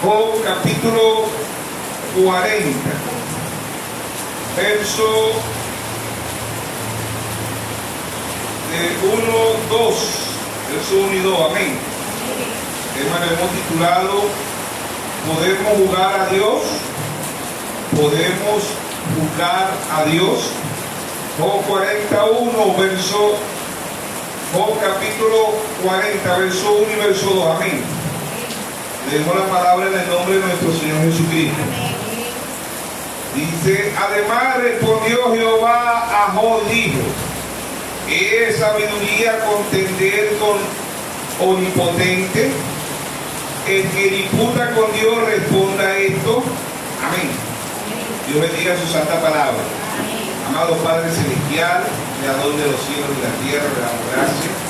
Job capítulo 40, verso de 1, 2, verso 1 y 2, amén. Hermano, hemos titulado ¿podemos jugar a Dios? ¿Podemos jugar a Dios? Job 41, verso, Job capítulo 40, verso 1 y verso 2, amén. Leemos la palabra en el nombre de nuestro Señor Jesucristo. Dice, además respondió Jehová a Job, dijo, ¿es sabiduría contender con omnipotente? El que disputa con Dios responda esto. Amén. Dios bendiga su santa palabra. Amado Padre Celestial, Creador de los cielos y la tierra, le damos gracias.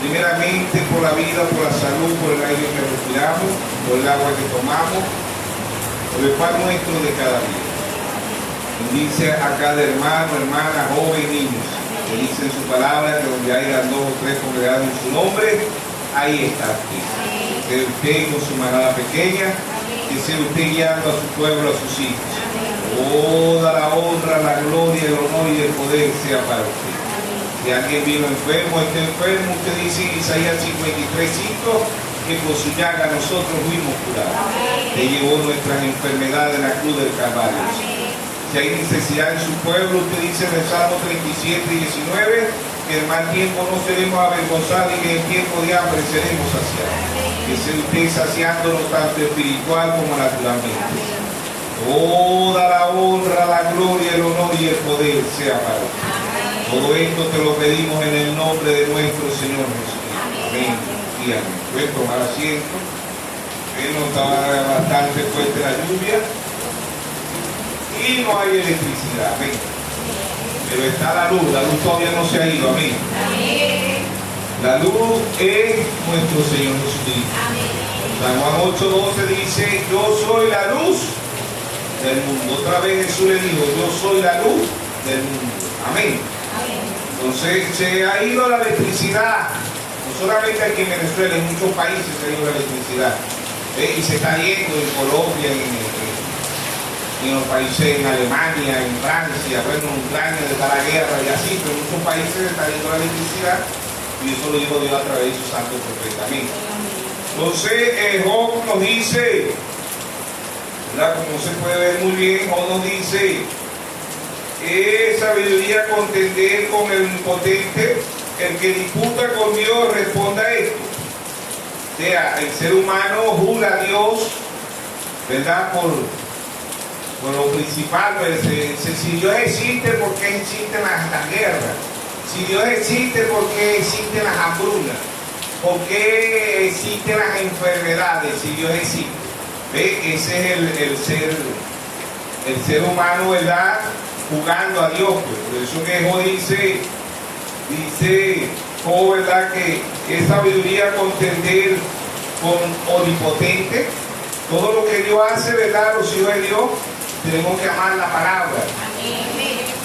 Primeramente por la vida, por la salud, por el aire que respiramos, por el agua que tomamos, por el pan nuestro de cada día. Bendice a cada hermano, hermana, joven, niños. Que dice en su palabra que donde haya 2 o 3 congregados en su nombre, ahí está usted. Que sea usted con su manada pequeña, que sea usted guiando a su pueblo, a sus hijos. Toda la honra, la gloria, el honor y el poder sea para usted. Si alguien vino enfermo, está enfermo, usted dice en Isaías 53:5 que por su llaga nosotros fuimos curados. Te llevó nuestras enfermedades en la cruz del Calvario. Si hay necesidad en su pueblo, usted dice en el Salmo 37:19 que en mal tiempo no seremos avergonzados y que en tiempo de hambre seremos saciados. Que sea usted saciándonos tanto espiritual como naturalmente. Toda la honra, la gloria, el honor y el poder sea para usted. Todo esto te lo pedimos en el nombre de nuestro Señor Jesucristo. Amén. Y amén. Pueden tomar asiento. No está bastante fuerte la lluvia. Y no hay electricidad. Amén. Pero está la luz todavía no se ha ido. Amén. La luz es nuestro Señor Jesucristo. San Juan 8:12 dice, yo soy la luz del mundo. Otra vez Jesús le dijo, yo soy la luz del mundo. Amén. Entonces se ha ido la electricidad, no solamente aquí en Venezuela, en muchos países se ha ido la electricidad, y se está yendo en Colombia, en los países, en Alemania, en Francia, bueno, en Ucrania está la guerra y así, pero en muchos países se está yendo la electricidad, y eso lo dijo Dios a través de su santo profeta. Entonces Job nos dice, ¿verdad? Como se puede ver muy bien, Job nos dice, es sabiduría contender con el impotente, el que disputa con Dios responda esto. O sea, el ser humano jura a Dios, ¿verdad? Por lo principal, pues, si Dios existe, ¿por qué existen las guerras? Si Dios existe, ¿por qué existen las hambrunas? ¿Por qué existen las enfermedades? Si Dios existe. ¿Ve? Ese es el ser humano, ¿verdad? Jugando a Dios, pues. Por eso que Job dice Job, ¿verdad? Que es sabiduría contender con omnipotente. Todo lo que Dios hace, ¿verdad? Los hijos de Dios tenemos que amar la palabra.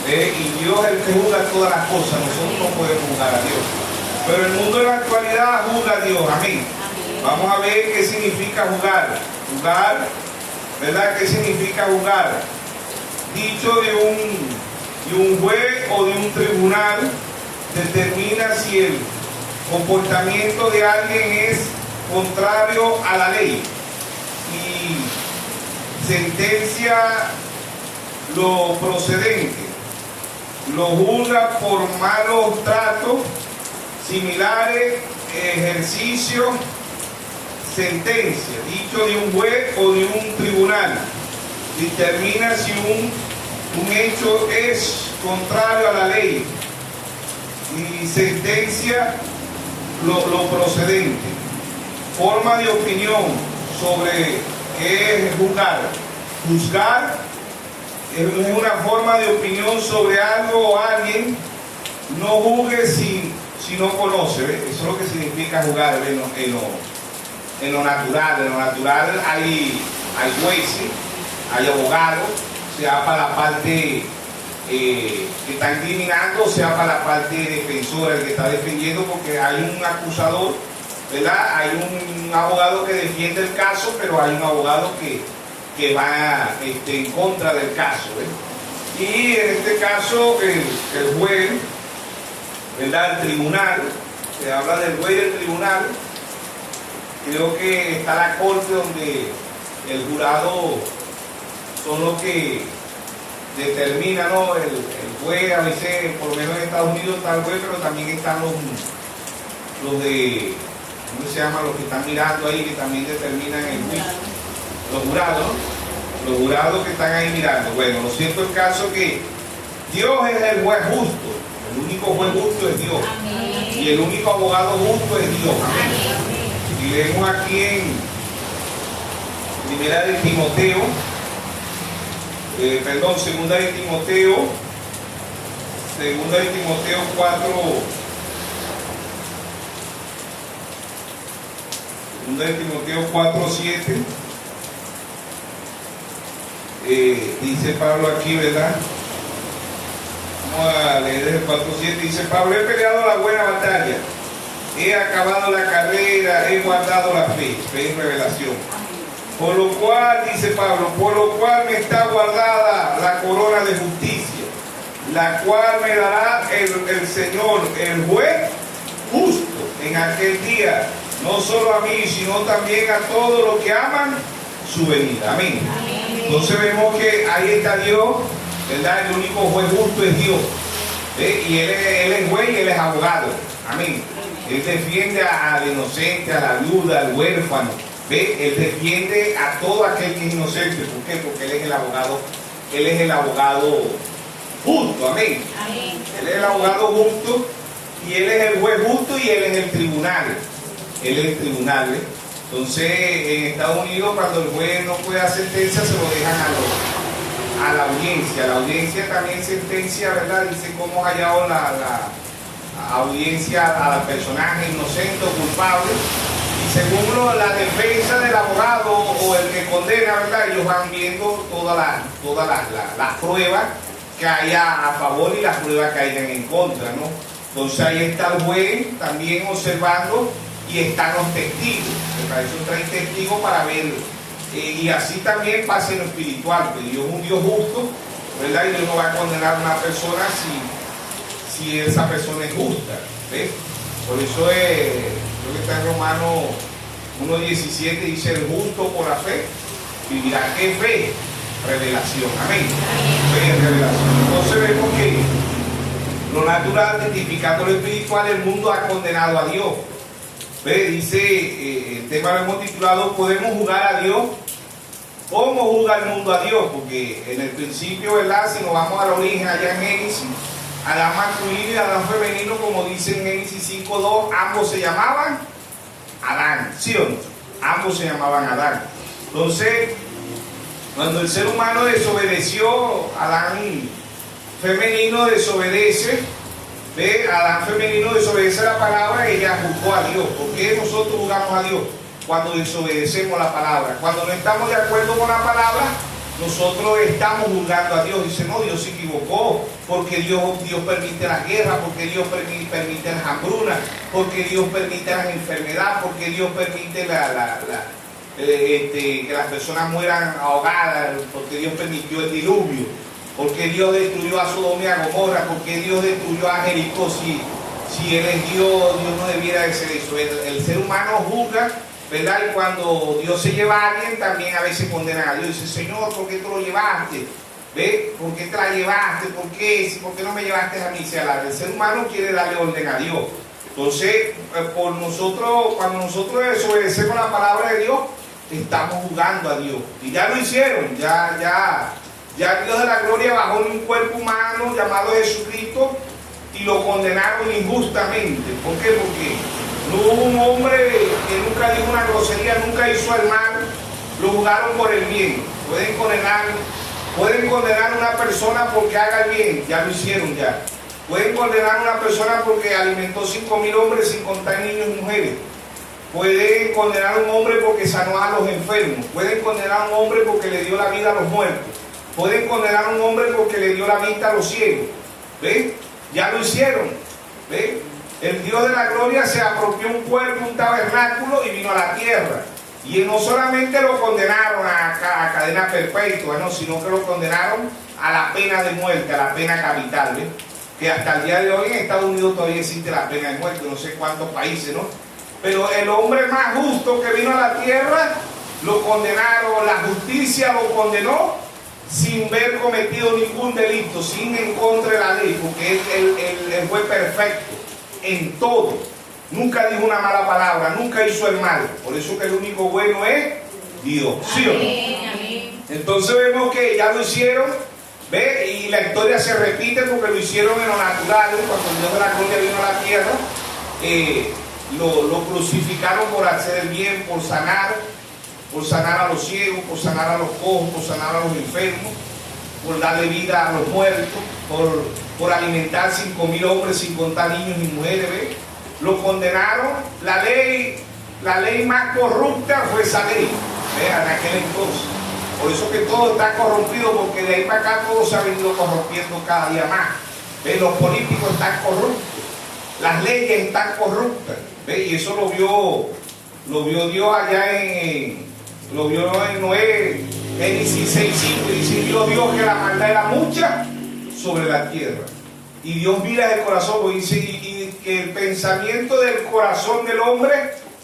Y Dios es el que juzga todas las cosas. Nosotros no podemos jugar a Dios. Pero el mundo de la actualidad juzga a Dios. Amén. Vamos a ver qué significa jugar. Jugar, ¿verdad? ¿Qué significa jugar? Dicho de un juez o de un tribunal determina si el comportamiento de alguien es contrario a la ley y sentencia lo procedente, lo juzga por malos tratos similares, ejercicio, sentencia. Dicho de un juez o de un tribunal determina si un hecho es contrario a la ley y sentencia lo procedente. Forma de opinión sobre qué es juzgar. Juzgar es una forma de opinión sobre algo o alguien. No juzgue si no conoce. ¿Ves? Eso es lo que significa jugar en lo natural. En lo natural hay jueces, hay abogados, sea para la parte que está incriminando, sea para la parte defensora, el que está defendiendo, porque hay un acusador ¿verdad? Hay un abogado que defiende el caso, pero hay un abogado que va en contra del caso, ¿eh? Y en este caso el juez, ¿verdad? El tribunal, se habla del juez del tribunal, creo que está la corte donde el jurado son los que determinan, ¿no? El juez, a veces, por lo menos en Estados Unidos está el juez, pero también están los de, ¿cómo se llama? Los que están mirando ahí, que también determinan el juicio. Los jurados, ¿no? Los jurados que están ahí mirando. Bueno, lo cierto es el caso que Dios es el juez justo. El único juez justo es Dios. Amén. Y el único abogado justo es Dios. Amén. Y leemos aquí en Primera de Timoteo, Segunda de Timoteo 4, Segunda de Timoteo 4:7, dice Pablo aquí, ¿verdad? Vamos a leer desde el 4:7. Dice Pablo: he peleado la buena batalla, he acabado la carrera, he guardado la fe y revelación. Por lo cual, dice Pablo, por lo cual me está guardada la corona de justicia, la cual me dará el Señor, el juez justo, en aquel día, no solo a mí, sino también a todos los que aman su venida. Amén. Amén. Entonces vemos que ahí está Dios, ¿verdad? El único juez justo es Dios. Y él es juez y Él es abogado. Amén. Él defiende al inocente, a la viuda, al huérfano. Él defiende a todo aquel que es inocente. ¿Por qué? Porque Él es el abogado justo. Amén. Amén. Él es el abogado justo y Él es el juez justo y Él es el tribunal. Él es el tribunal. Entonces, en Estados Unidos, cuando el juez no puede dar sentencia, se lo dejan a la audiencia. La audiencia también sentencia, ¿verdad? Dice cómo ha hallado la audiencia al personaje inocente o culpable. Y según la defensa del abogado o el que condena, ¿verdad? Ellos van viendo todas las pruebas que haya a favor y las pruebas que hayan en contra, ¿no? Entonces ahí está el juez también observando y están los testigos. Para eso traen testigos para ver. Y así también pasa en lo espiritual, que Dios es un Dios justo, ¿verdad? Y Dios no va a condenar a una persona si esa persona es justa, ¿ves? Por eso creo que está en Romanos 1:17, dice: el justo por la fe vivirá. ¿Qué fe? Revelación. Amén. Fe es revelación. Entonces vemos que lo natural, testificando lo espiritual, el mundo ha condenado a Dios. ¿Ve? Dice, el tema lo hemos titulado: ¿podemos juzgar a Dios? ¿Cómo juzga el mundo a Dios? Porque en el principio, ¿verdad? Si nos vamos al origen allá en Génesis, Adán masculino y Adán femenino, como dice en Génesis 5:2, ambos se llamaban Adán, ¿sí o no? Ambos se llamaban Adán. Entonces, cuando el ser humano desobedeció, Adán femenino desobedece, ¿ve? Adán femenino desobedece la palabra, ella juzgó a Dios. ¿Por qué nosotros juzgamos a Dios? Cuando desobedecemos la palabra. Cuando no estamos de acuerdo con la palabra, nosotros estamos juzgando a Dios. Dice: no, Dios se equivocó, porque Dios permite la guerra, porque Dios permite las hambrunas, porque Dios permite las enfermedades, porque Dios permite que las personas mueran ahogadas, porque Dios permitió el diluvio, porque Dios destruyó a Sodoma y a Gomorra, porque Dios destruyó a Jericó. Si Él es Dios no debiera de ser eso. El ser humano juzga, ¿verdad? Y cuando Dios se lleva a alguien, también a veces condenan a Dios. Dice: Señor, ¿por qué tú lo llevaste? ¿Ve? ¿Por qué te la llevaste? ¿Por qué no me llevaste a mí? El ser humano quiere darle orden a Dios. Entonces, cuando nosotros desobedecemos la palabra de Dios, estamos juzgando a Dios. Y ya lo hicieron. Ya el Dios de la gloria bajó en un cuerpo humano llamado Jesucristo y lo condenaron injustamente. ¿Por qué? Porque no hubo un hombre que nunca dijo una grosería, nunca hizo el mal, lo juzgaron por el bien. Pueden condenar a una persona porque haga el bien, ya lo hicieron ya. Pueden condenar a una persona porque alimentó 5,000 hombres sin contar niños y mujeres. Pueden condenar a un hombre porque sanó a los enfermos. Pueden condenar a un hombre porque le dio la vida a los muertos. Pueden condenar a un hombre porque le dio la vista a los ciegos. ¿Ven? Ya lo hicieron. ¿Ven? El Dios de la gloria se apropió un cuerpo, un tabernáculo y vino a la tierra. Y no solamente lo condenaron a cadena perpetua, ¿no? Sino que lo condenaron a la pena de muerte, a la pena capital, ¿ves? Que hasta el día de hoy en Estados Unidos todavía existe la pena de muerte, no sé cuántos países, ¿no? Pero el hombre más justo que vino a la tierra, lo condenaron, la justicia lo condenó sin haber cometido ningún delito, sin en contra de la ley, porque él fue perfecto en todo. Nunca dijo una mala palabra, nunca hizo el mal. Por eso que el único bueno es Dios, ¿sí o no? Amén. Entonces vemos que ya lo hicieron, ¿ve? Y la historia se repite porque lo hicieron en lo natural. Cuando el Dios de la gloria vino a la tierra, lo crucificaron por hacer el bien, por sanar a los ciegos, por sanar a los cojos, por sanar a los enfermos, por darle vida a los muertos, por alimentar 5.000 hombres sin contar niños ni mujeres, ¿ve? Lo condenaron. La ley más corrupta fue esa ley, ¿ve? En aquel entonces. Por eso que todo está corrompido, porque de ahí para acá todo se ha venido corrompiendo cada día más, ¿ve? Los políticos están corruptos, las leyes están corruptas, ¿ve? Y eso lo vio Dios allá lo vio en Noé, Génesis 6:5, y dice Dios que la maldad era mucha sobre la tierra. Y Dios mira el corazón, porque dice, y que el pensamiento del corazón del hombre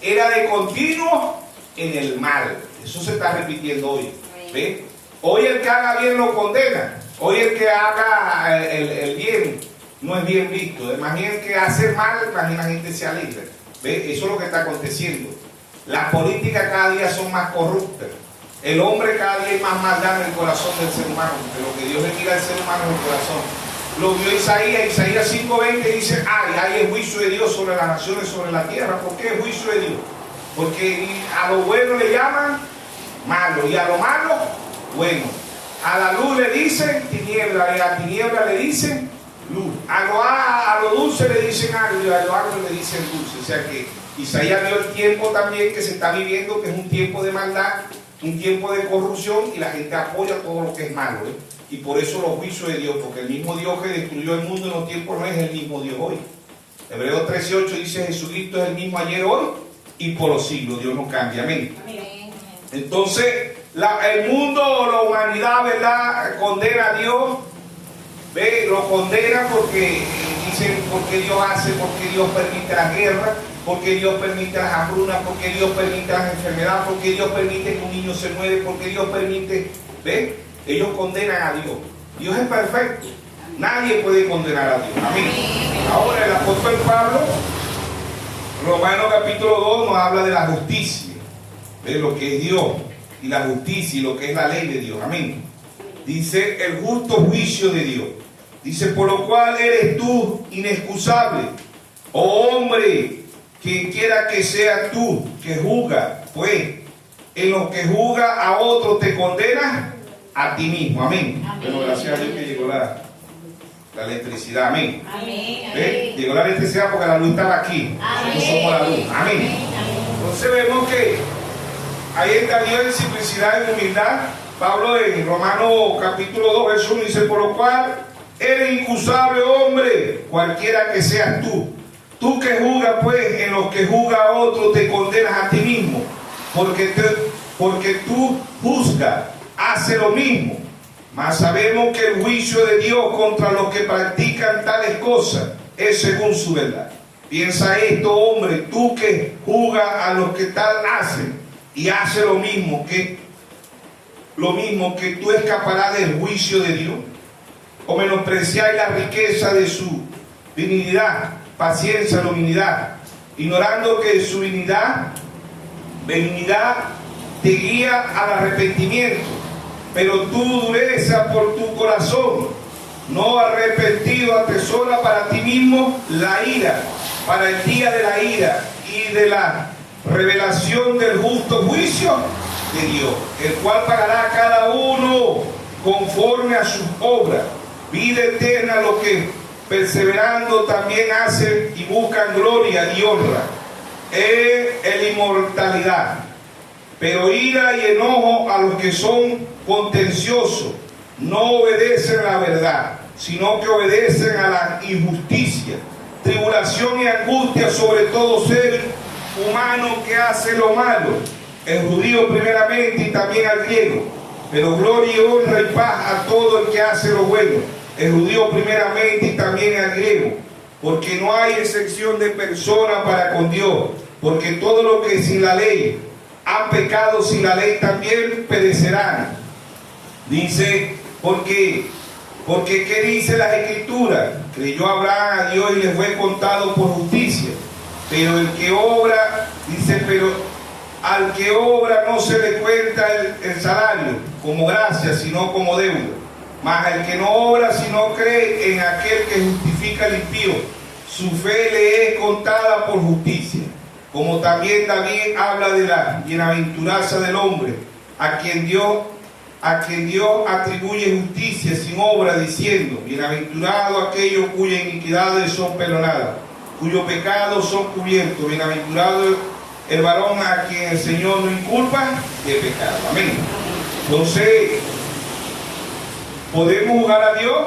era de continuo en el mal. Eso se está repitiendo hoy, ¿ve? Hoy el que haga bien lo condena. Hoy el que haga el bien no es bien visto. Más bien el que hace mal, más bien la gente se alegra, ¿ve? Eso es lo que está aconteciendo. Las políticas cada día son más corruptas. El hombre cada día es más maldad en el corazón del ser humano. Pero lo que Dios le mira al ser humano en el corazón. Lo vio Isaías 5:20 dice, hay el juicio de Dios sobre las naciones, sobre la tierra. ¿Por qué el juicio de Dios? Porque a lo bueno le llaman malo y a lo malo, bueno. A la luz le dicen tiniebla y a la tiniebla le dicen luz. A lo dulce le dicen agrio y a lo agrio le dicen dulce. O sea que Isaías vio el tiempo también que se está viviendo, que es un tiempo de maldad, un tiempo de corrupción, y la gente apoya todo lo que es malo, ¿eh? Y por eso los juicios de Dios, porque el mismo Dios que destruyó el mundo en los tiempos no es el mismo Dios hoy. Hebreos 13:8 dice, Jesucristo es el mismo ayer, hoy y por los siglos. Dios no cambia, amén. Entonces, el mundo, la humanidad, ¿verdad?, condena a Dios, ¿ve? Lo condena porque dicen, porque Dios hace, porque Dios permite las guerras, porque Dios permite las hambrunas, porque Dios permite las enfermedades, porque Dios permite que un niño se muere, porque Dios permite, ¿ve? Ellos condenan a Dios. Dios es perfecto. Nadie puede condenar a Dios. Amén. Ahora el apóstol Pablo, Romanos capítulo 2, nos habla de la justicia, de lo que es Dios, y la justicia y lo que es la ley de Dios. Amén. Dice el justo juicio de Dios. Dice, por lo cual eres tú inexcusable, oh hombre, quien quiera que seas tú que juzga, pues en lo que juzga a otro te condenas a ti mismo. Amén. Bueno, gracias a Dios que llegó la electricidad. Amén. Amén. Llegó la electricidad porque la luz estaba aquí. Amén. No somos la luz. Amén. Entonces vemos que ahí está Dios en simplicidad y humildad. Pablo en Romanos capítulo 2, verso 1 dice, por lo cual eres incusable, hombre, cualquiera que seas tú. Tú que juzgas, pues, en lo que juzga a otro te condenas a ti mismo, porque tú juzgas, hace lo mismo. Mas sabemos que el juicio de Dios contra los que practican tales cosas es según su verdad. Piensa esto, hombre, tú que juzgas a los que tal hacen y hace lo mismo que tú escaparás del juicio de Dios. O menospreciáis la riqueza de su benignidad, paciencia, benignidad, ignorando que su benignidad te guía al arrepentimiento. Pero tu dureza por tu corazón, no arrepentido, atesora para ti mismo la ira, para el día de la ira y de la revelación del justo juicio de Dios, el cual pagará a cada uno conforme a sus obras. Vida eterna los que perseverando también hacen y buscan gloria y honra, la inmortalidad. Pero ira y enojo a los que son contenciosos, no obedecen a la verdad, sino que obedecen a la injusticia. tribulación y angustia sobre todo ser humano que hace lo malo, el judío primeramente y también al griego, pero gloria y honra y paz a todo el que hace lo bueno, el judío primeramente y también al griego, porque no hay excepción de persona para con Dios, porque todo lo que sin la ley han pecado sin la ley también perecerán. Dice, porque ¿qué dice las Escrituras? Creyó Abraham a Dios y le fue contado por justicia. Pero el que obra, dice, pero al que obra no se le cuenta el salario como gracia, sino como deuda. Mas al que no obra, sino cree en aquel que justifica al impío, su fe le es contada por justicia. Como también David habla de la bienaventuranza del hombre, a quien Dios atribuye justicia sin obra, diciendo, bienaventurado aquellos cuyas iniquidades son perdonadas, cuyos pecados son cubiertos, bienaventurado el varón a quien el Señor no inculpa de pecado. Amén. Entonces, ¿podemos juzgar a Dios?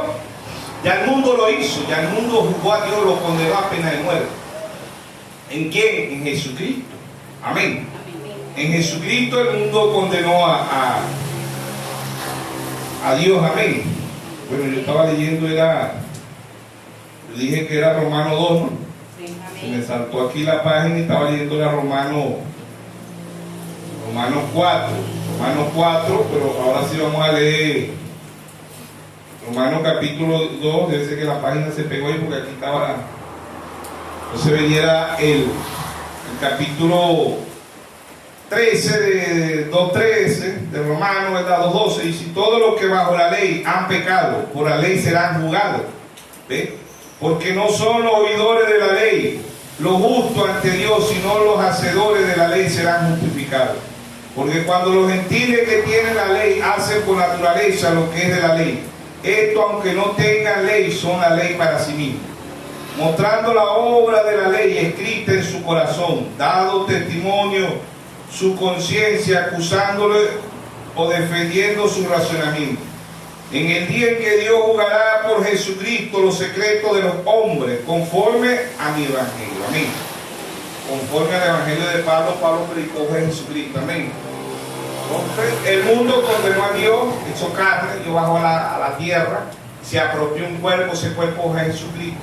Ya el mundo lo hizo, ya el mundo juzgó a Dios, lo condenó a pena de muerte. ¿En quién? En Jesucristo. Amén. En Jesucristo el mundo condenó a Dios. Amén. Bueno, yo estaba leyendo, yo dije que era Romano 2, ¿no? Sí, se me saltó aquí la página y estaba leyendo la Romano 4, pero ahora sí vamos a leer Romano capítulo 2. Debe ser que la página se pegó ahí porque aquí estaba. Entonces veniera el capítulo 13 de 2.13 de Romanos, ¿verdad? 2.12, y si todos los que bajo la ley han pecado, por la ley serán juzgados. ¿Ve? Porque no son los oidores de la ley los justos ante Dios, sino los hacedores de la ley serán justificados. Porque cuando los gentiles que tienen la ley hacen por naturaleza lo que es de la ley, esto aunque no tengan ley, son la ley para sí mismos, mostrando la obra de la ley escrita en su corazón, dado testimonio su conciencia, acusándole o defendiendo su razonamiento. En el día en que Dios juzgará por Jesucristo los secretos de los hombres, conforme a mi evangelio. Amén. Conforme al evangelio de Pablo predicó Jesucristo. Amén. Entonces, el mundo condenó a Dios, hizo carne, Dios bajó a la tierra, se apropió un cuerpo, ese cuerpo es Jesucristo.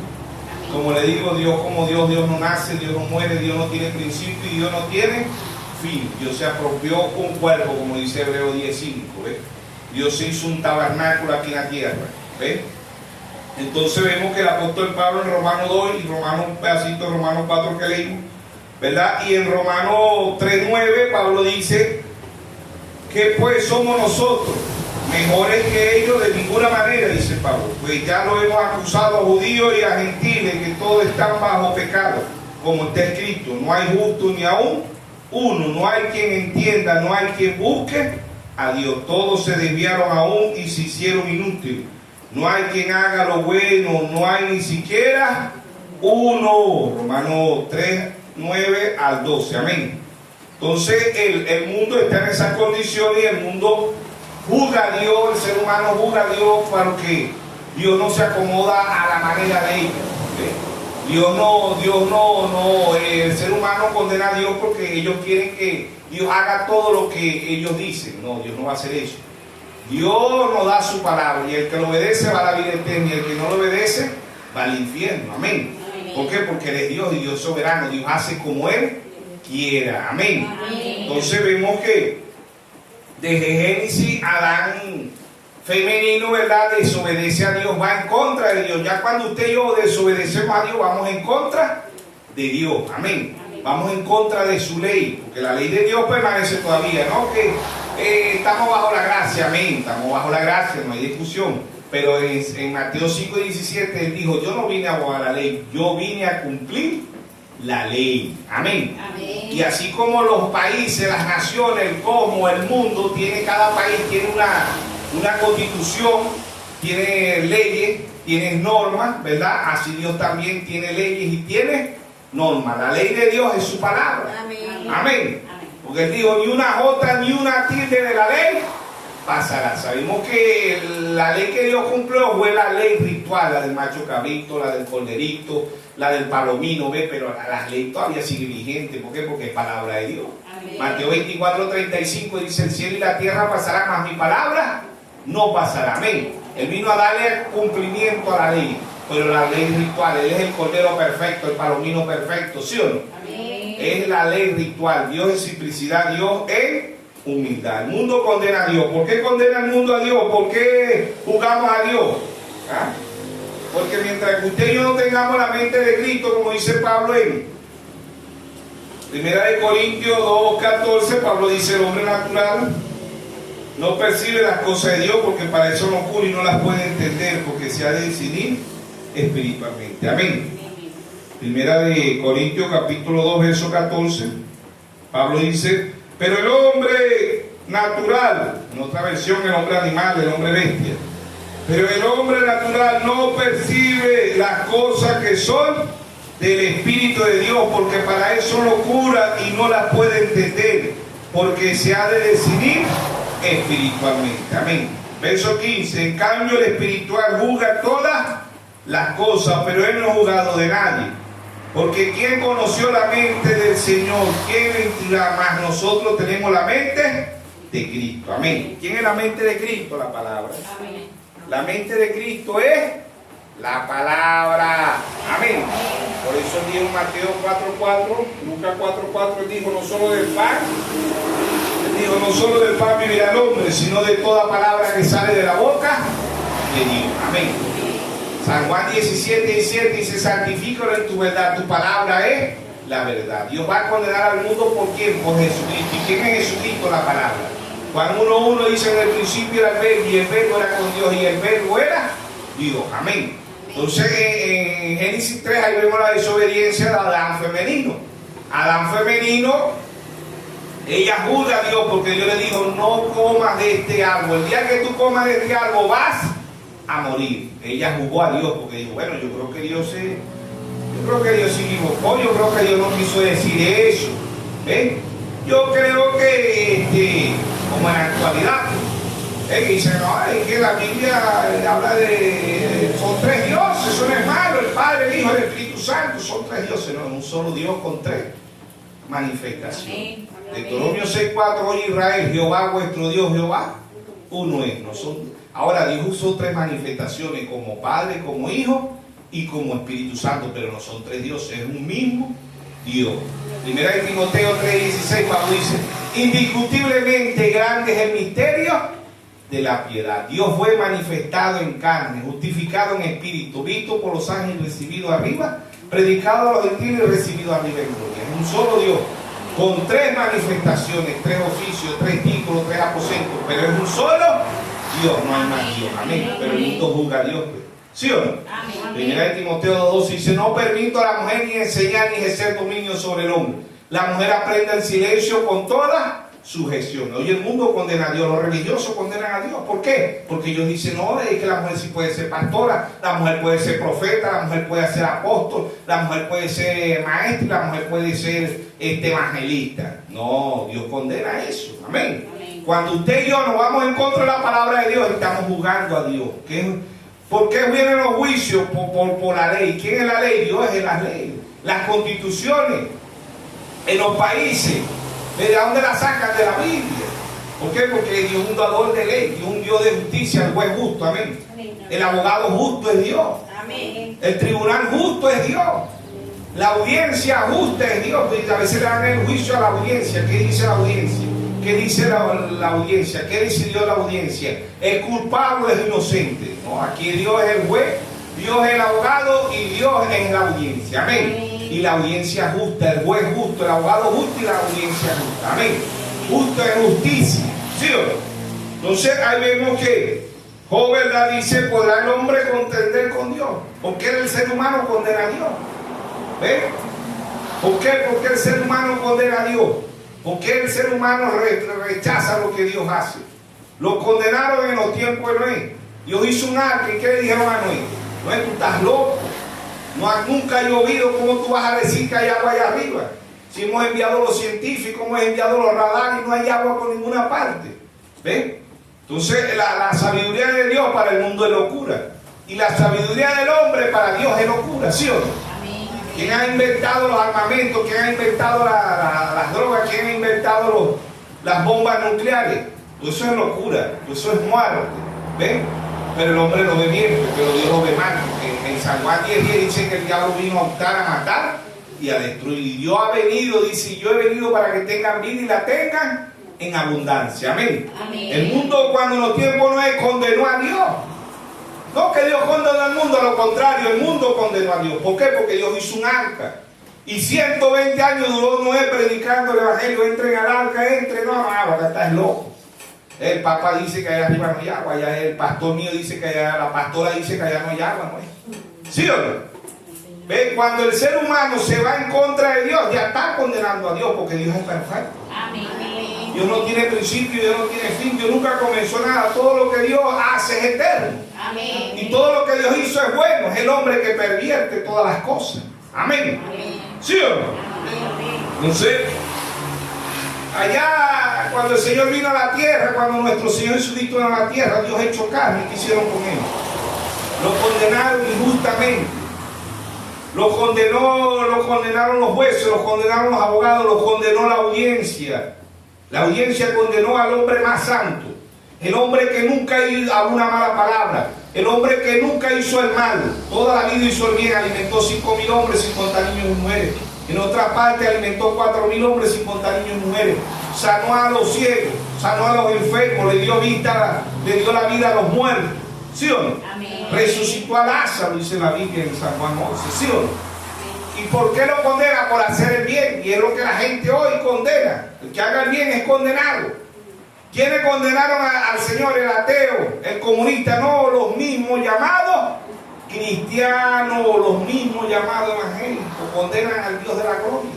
Como le digo, Dios como Dios no nace, Dios no muere, Dios no tiene principio y Dios no tiene fin. Dios se apropió un cuerpo, como dice Hebreos 10:5, ¿ves? Dios se hizo un tabernáculo aquí en la tierra, ¿ves? Entonces vemos que el apóstol Pablo en Romanos 2 y un pedacito de Romanos 4 que leímos, ¿verdad? Y en Romanos 3:9 Pablo dice que pues somos nosotros mejores que ellos de ninguna manera, dice Pablo, pues ya lo hemos acusado a judíos y a gentiles que todos están bajo pecado, como está escrito, no hay justo ni aún uno, no hay quien entienda, no hay quien busque a Dios, todos se desviaron aún y se hicieron inútiles, no hay quien haga lo bueno, no hay ni siquiera uno. Romanos 3:9 al 12, amén. Entonces el mundo está en esas condiciones y el mundo juzga a Dios, el ser humano juzga a Dios porque Dios no se acomoda a la manera de ellos. El ser humano condena a Dios porque ellos quieren que Dios haga todo lo que ellos dicen. No, Dios no va a hacer eso. Dios nos da su palabra y el que lo obedece va a la vida eterna y el que no lo obedece va al infierno. Amén. ¿Por qué? Porque Él es Dios y Dios es soberano. Dios hace como Él quiera. Amén. Entonces vemos que desde Génesis, Adán femenino, ¿verdad?, desobedece a Dios, va en contra de Dios. Ya cuando usted y yo desobedecemos a Dios, vamos en contra de Dios. Amén. Vamos en contra de su ley, porque la ley de Dios permanece todavía, ¿no? Que estamos bajo la gracia, amén. Estamos bajo la gracia, no hay discusión. Pero en Mateo 5:17 Él dijo, yo no vine a abogar la ley, yo vine a cumplir la ley. Amén. Amén. Y así como los países, las naciones, el cosmos, el mundo, cada país tiene una constitución, tiene leyes, tiene normas, ¿verdad? Así Dios también tiene leyes y tiene normas. La ley de Dios es su palabra. Amén. Amén. Porque Él dijo, ni una jota ni una tilde de la ley pasará. Sabemos que la ley que Dios cumplió fue la ley ritual, la del macho cabrito, la del corderito, la del palomino, ¿ve? Pero la ley todavía sigue vigente. ¿Por qué? Porque es palabra de Dios. Amén. Mateo 24:35 dice: el cielo y la tierra pasarán, mas mi palabra no pasará. Amén. Él vino a darle cumplimiento a la ley, pero la ley ritual, Él es el cordero perfecto, el palomino perfecto, ¿sí o no? Amén. Es la ley ritual. Dios en simplicidad, Dios en humildad. El mundo condena a Dios. ¿Por qué condena el mundo a Dios? ¿Por qué juzgamos a Dios? ¿Ah? Porque mientras que usted y yo no tengamos la mente de Cristo, como dice Pablo en 1 Corintios 2:14, Pablo dice: el hombre natural no percibe las cosas de Dios porque para eso no ocurre y no las puede entender, porque se ha de decidir espiritualmente. Amén. 1 Corintios capítulo 2 verso 14, Pablo dice: pero el hombre natural, en otra versión el hombre animal, el hombre bestia, pero el hombre natural no percibe las cosas que son del Espíritu de Dios, porque para eso locura y no las puede entender, porque se ha de decidir espiritualmente. Amén. Verso 15: en cambio el espiritual juzga todas las cosas, pero él no es juzgado de nadie. Porque ¿quién conoció la mente del Señor? ¿Quién le instruirá? Más nosotros tenemos la mente de Cristo. Amén. ¿Quién es la mente de Cristo? La palabra. Amén. La mente de Cristo es la palabra. Amén. Por eso dijo Mateo 4:4, Lucas 4:4, él dijo: no solo del pan, él dijo: no solo del pan vivirá el hombre, sino de toda palabra que sale de la boca de Dios. Amén. San Juan 17:17 dice: santifícalo en tu verdad, tu palabra es la verdad. Dios va a condenar al mundo ¿por quién? Por Jesucristo. ¿Y quién es Jesucristo? La palabra. Juan 1:1 dice: en el principio era el verbo, y el verbo era con Dios, y el verbo era Dios. Amén. Entonces en Génesis 3 ahí vemos la desobediencia de Adán femenino. Adán femenino, ella juzga a Dios porque Dios le dijo: no comas de este árbol. El día que tú comas de este árbol vas a morir. Ella juzgó a Dios porque dijo: bueno, yo creo que Dios se equivocó, yo creo que Dios no quiso decir eso. ¿Ven? Yo creo que como en la actualidad, que dice: no, es que la Biblia habla de son tres dioses, eso no es malo, el Padre, el Hijo y el Espíritu Santo, son tres dioses, no, un solo Dios con tres manifestaciones. Deuteronomio 6:4: oye Israel, Jehová vuestro Dios, Jehová uno es. No son. Ahora Dios usó tres manifestaciones: como Padre, como Hijo y como Espíritu Santo, pero no son tres dioses, es un mismo Dios. Primera de Timoteo 3:16, Pablo dice: indiscutiblemente grande es el misterio de la piedad. Dios fue manifestado en carne, justificado en espíritu, visto por los ángeles, recibido arriba, predicado a los gentiles y recibido arriba en gloria. Es un solo Dios, con tres manifestaciones, tres oficios, tres títulos, tres aposentos, pero es un solo Dios, no hay más Dios. Amén. Pero el mundo juzga a Dios. ¿Sí o no? Amén. Primera de Timoteo 2:12 dice: no permito a la mujer ni enseñar ni ejercer dominio sobre el hombre. La mujer aprende el silencio con toda sujeción. Hoy el mundo condena a Dios, los religiosos condenan a Dios. ¿Por qué? Porque ellos dicen: no, es que la mujer sí puede ser pastora, la mujer puede ser profeta, la mujer puede ser apóstol, la mujer puede ser maestra, la mujer puede ser evangelista. No, Dios condena eso. Amén. Amén. Cuando usted y yo nos vamos en contra de la palabra de Dios, estamos juzgando a Dios. ¿Por qué vienen los juicios? Por la ley. ¿Quién es la ley? Dios es la ley. Las constituciones en los países, ¿de dónde la sacan? De la Biblia. ¿Por qué? Porque Dios es un dador de ley, Dios es un Dios de justicia, el juez justo. Amén. Amén. El abogado justo es Dios. Amén. El tribunal justo es Dios. La audiencia justa es Dios. A veces le dan el juicio a la audiencia. ¿Qué dice la audiencia? ¿Qué dice la audiencia? ¿Qué decidió la audiencia? ¿Es culpable o es inocente? No, aquí Dios es el juez, Dios es el abogado y Dios es la audiencia. Amén. Y la audiencia justa, el juez justo, el abogado justo y la audiencia justa. Amén. Justo es justicia. ¿Sí o no? Entonces ahí vemos que Job, ¿verdad? Dice: ¿podrá el hombre contender con Dios? ¿Por qué el ser humano condena a Dios? ¿Ven? ¿Por qué? Porque el ser humano condena a Dios. ¿Por qué el ser humano rechaza lo que Dios hace? Lo condenaron en los tiempos de Noé. Dios hizo un arca, ¿y qué le dijeron a Noé? Noé, tú estás loco. Nunca ha llovido, ¿cómo tú vas a decir que hay agua allá arriba? Si hemos enviado los científicos, hemos enviado los radares y no hay agua por ninguna parte. ¿Ven? Entonces la sabiduría de Dios para el mundo es locura. Y la sabiduría del hombre para Dios es locura, ¿sí o no? Amén. ¿Quién ha inventado los armamentos? ¿Quién ha inventado las drogas? ¿Quién ha inventado las bombas nucleares? Todo eso es locura, todo eso es muerte. ¿Ven? Pero el hombre lo ve bien, pero Dios lo ve mal. En San Juan 10:10 dice que el diablo vino a hurtar, a matar y a destruir. Y Dios ha venido, dice, yo he venido para que tengan vida y la tengan en abundancia. Amén. Amén. El mundo cuando en los tiempos no es condenó a Dios. No que Dios condenó al mundo, a lo contrario, el mundo condenó a Dios. ¿Por qué? Porque Dios hizo un arca. Y 120 años duró Noé predicando el evangelio. Entren al arca, entren. No, acá estás loco. El Papa dice que allá arriba no hay agua. Allá el pastor mío dice que allá, la pastora dice que allá no hay agua. ¿No hay? ¿Sí o no? ¿Ve? Cuando el ser humano se va en contra de Dios, ya está condenando a Dios porque Dios es perfecto. Amén. Dios no tiene principio, Dios no tiene fin, Dios nunca comenzó nada. Todo lo que Dios hace es eterno. Amén. Y todo lo que Dios hizo es bueno. Es el hombre que pervierte todas las cosas. Amén. ¿Sí o no? Entonces, allá cuando el Señor vino a la tierra, cuando nuestro Señor Jesucristo vino a la tierra, Dios hecho carne, ¿qué hicieron con él? Lo condenaron injustamente. Lo condenaron los jueces, lo condenaron los abogados, lo condenó la audiencia. La audiencia condenó al hombre más santo, el hombre que nunca habló una mala palabra, el hombre que nunca hizo el mal, toda la vida hizo el bien, alimentó 5.000 hombres sin contar niños y mujeres. En otra parte alimentó 4.000 hombres sin contar niños y mujeres. Sanó a los ciegos, sanó a los enfermos, le dio vista, le dio la vida a los muertos. ¿Sí o no? Amén. Resucitó a Lázaro, dice la Biblia en San Juan 11. ¿Sí o no? ¿Y por qué lo condena? Por hacer el bien. Y es lo que la gente hoy condena. El que haga el bien es condenado. ¿Quiénes condenaron al Señor? El ateo, el comunista. No, los mismos llamados cristianos, los mismos llamados evangélicos condenan al Dios de la gloria.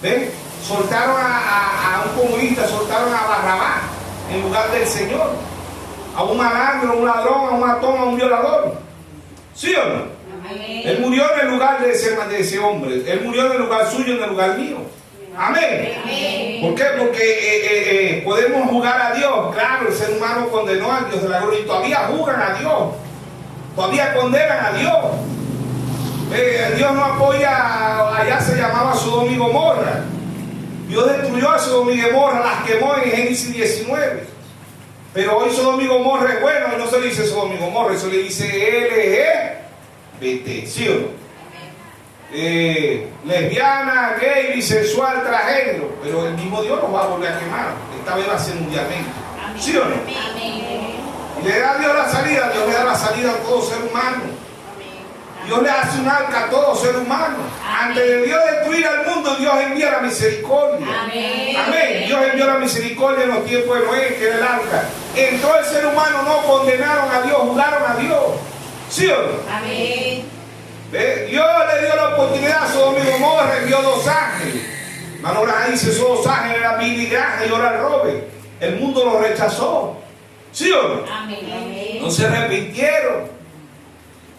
¿Ven? Soltaron a un comunista, soltaron a Barrabás en lugar del Señor. A un malandro, a un ladrón, a un matón, a un violador. ¿Sí o no? Amén. Él murió en el lugar de ese hombre. Él murió en el lugar suyo, en el lugar mío. Amén. Amén. ¿Por qué? Porque podemos jugar a Dios. Claro, el ser humano condenó a Dios de la gloria y todavía jugan a Dios. Todavía condenan a Dios. Dios no apoya, allá se llamaba Sodoma y Gomorra. Dios destruyó a Sodoma y Gomorra, las quemó en Génesis 19. Pero hoy Sodoma y Gomorra es bueno, y no se le dice Sodoma y Gomorra, eso le dice LGBT, ¿sí o no? Lesbiana, gay, bisexual, transgénero, pero el mismo Dios nos va a volver a quemar. Esta vez va a ser mundialmente, ¿sí o no? Amén. Y le da a Dios la salida, Dios le da la salida a todo ser humano. Dios le hace un arca a todo ser humano. Antes de Dios destruir al mundo, Dios envía la misericordia. Amén. Amén. Dios envió la misericordia en los tiempos de Noé, que era el arca. Entró el ser humano, no condenaron a Dios, jugaron a Dios. ¿Sí o no? Amén. ¿Ve? Dios le dio la oportunidad a Sodoma y Gomorra, envió 2 ángeles. Hermano Graham dice, esos 2 ángeles eran Billy Graham y Oral Roberts. El mundo los rechazó. ¿Sí o no? Amén. No se arrepintieron.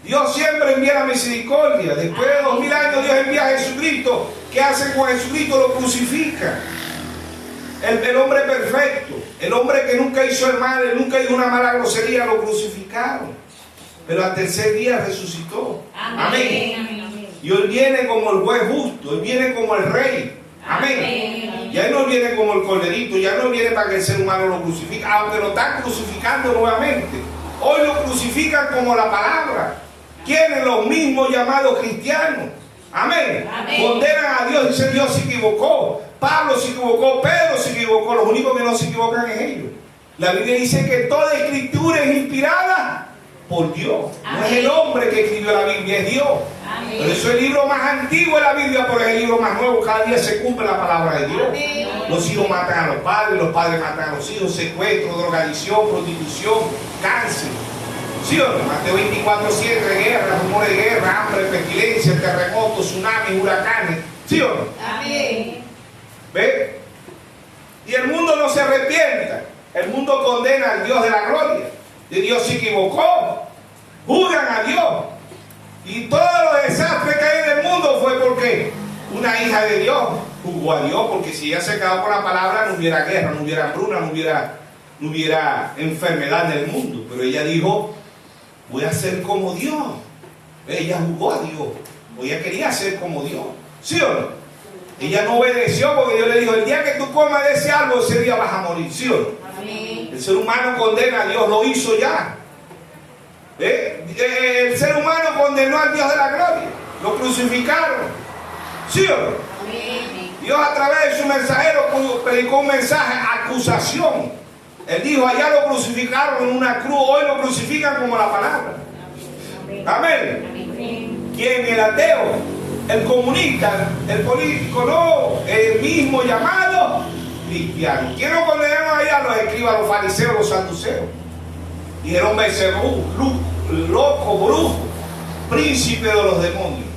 Dios siempre envía la misericordia. Después de 2000 años Dios envía a Jesucristo. ¿Qué hace con Jesucristo? Lo crucifica. El hombre perfecto, el hombre que nunca hizo el mal, él nunca dijo una mala grosería, lo crucificaron. Pero al tercer día resucitó. Amén. Amén. Y hoy viene como el juez justo, él viene como el rey. Amén. Ya no viene como el corderito, ya no viene para que el ser humano lo crucifique, aunque lo están crucificando nuevamente. Hoy lo crucifican como la palabra. ¿Quiénes? Los mismos llamados cristianos. Amén. Amén. Condenan a Dios, dice Dios se equivocó. Pablo se equivocó, Pedro se equivocó. Los únicos que no se equivocan es ellos. La Biblia dice que toda escritura es inspirada por Dios. No es el hombre que escribió la Biblia, es Dios. Amén. Por eso el libro más antiguo de la Biblia, pero es el libro más nuevo. Cada día se cumple la palabra de Dios. Amén. Los hijos matan a los padres matan a los hijos, secuestro, drogadicción, prostitución, cáncer. ¿Sí o no? Mateo 24:7, guerra, rumores de guerra, hambre, pestilencia, terremotos, tsunamis, huracanes. ¿Sí o no? Amén. ¿Ve? Y el mundo no se arrepienta. El mundo condena al Dios de la gloria. Y Dios se equivocó. Juzgan a Dios. Y todos los desastres que hay en el mundo fue porque una hija de Dios juzgó a Dios. Porque si ella se quedó con la palabra, no hubiera guerra, no hubiera hambruna, no no hubiera enfermedad en el mundo. Pero ella dijo, voy a ser como Dios. Ella jugó a Dios, o ella quería ser como Dios. ¿Sí o no? Ella no obedeció porque Dios le dijo, el día que tú comas de ese árbol, ese día vas a morir. ¿Sí o no? Amén. El ser humano condena a Dios, lo hizo ya. El ser humano condenó al Dios de la gloria, lo crucificaron. ¿Sí o no? Amén. Dios a través de su mensajero predicó un mensaje, acusación. Él dijo, allá lo crucificaron en una cruz, hoy lo crucifican como la palabra. Amén. Amén. ¿Quién? El ateo, el comunista, el político, no, el mismo llamado cristiano. ¿Quién lo condenaron allá? Los escribas, los fariseos, los saduceos. Dijeron Beelzebú, loco, brujo, príncipe de los demonios.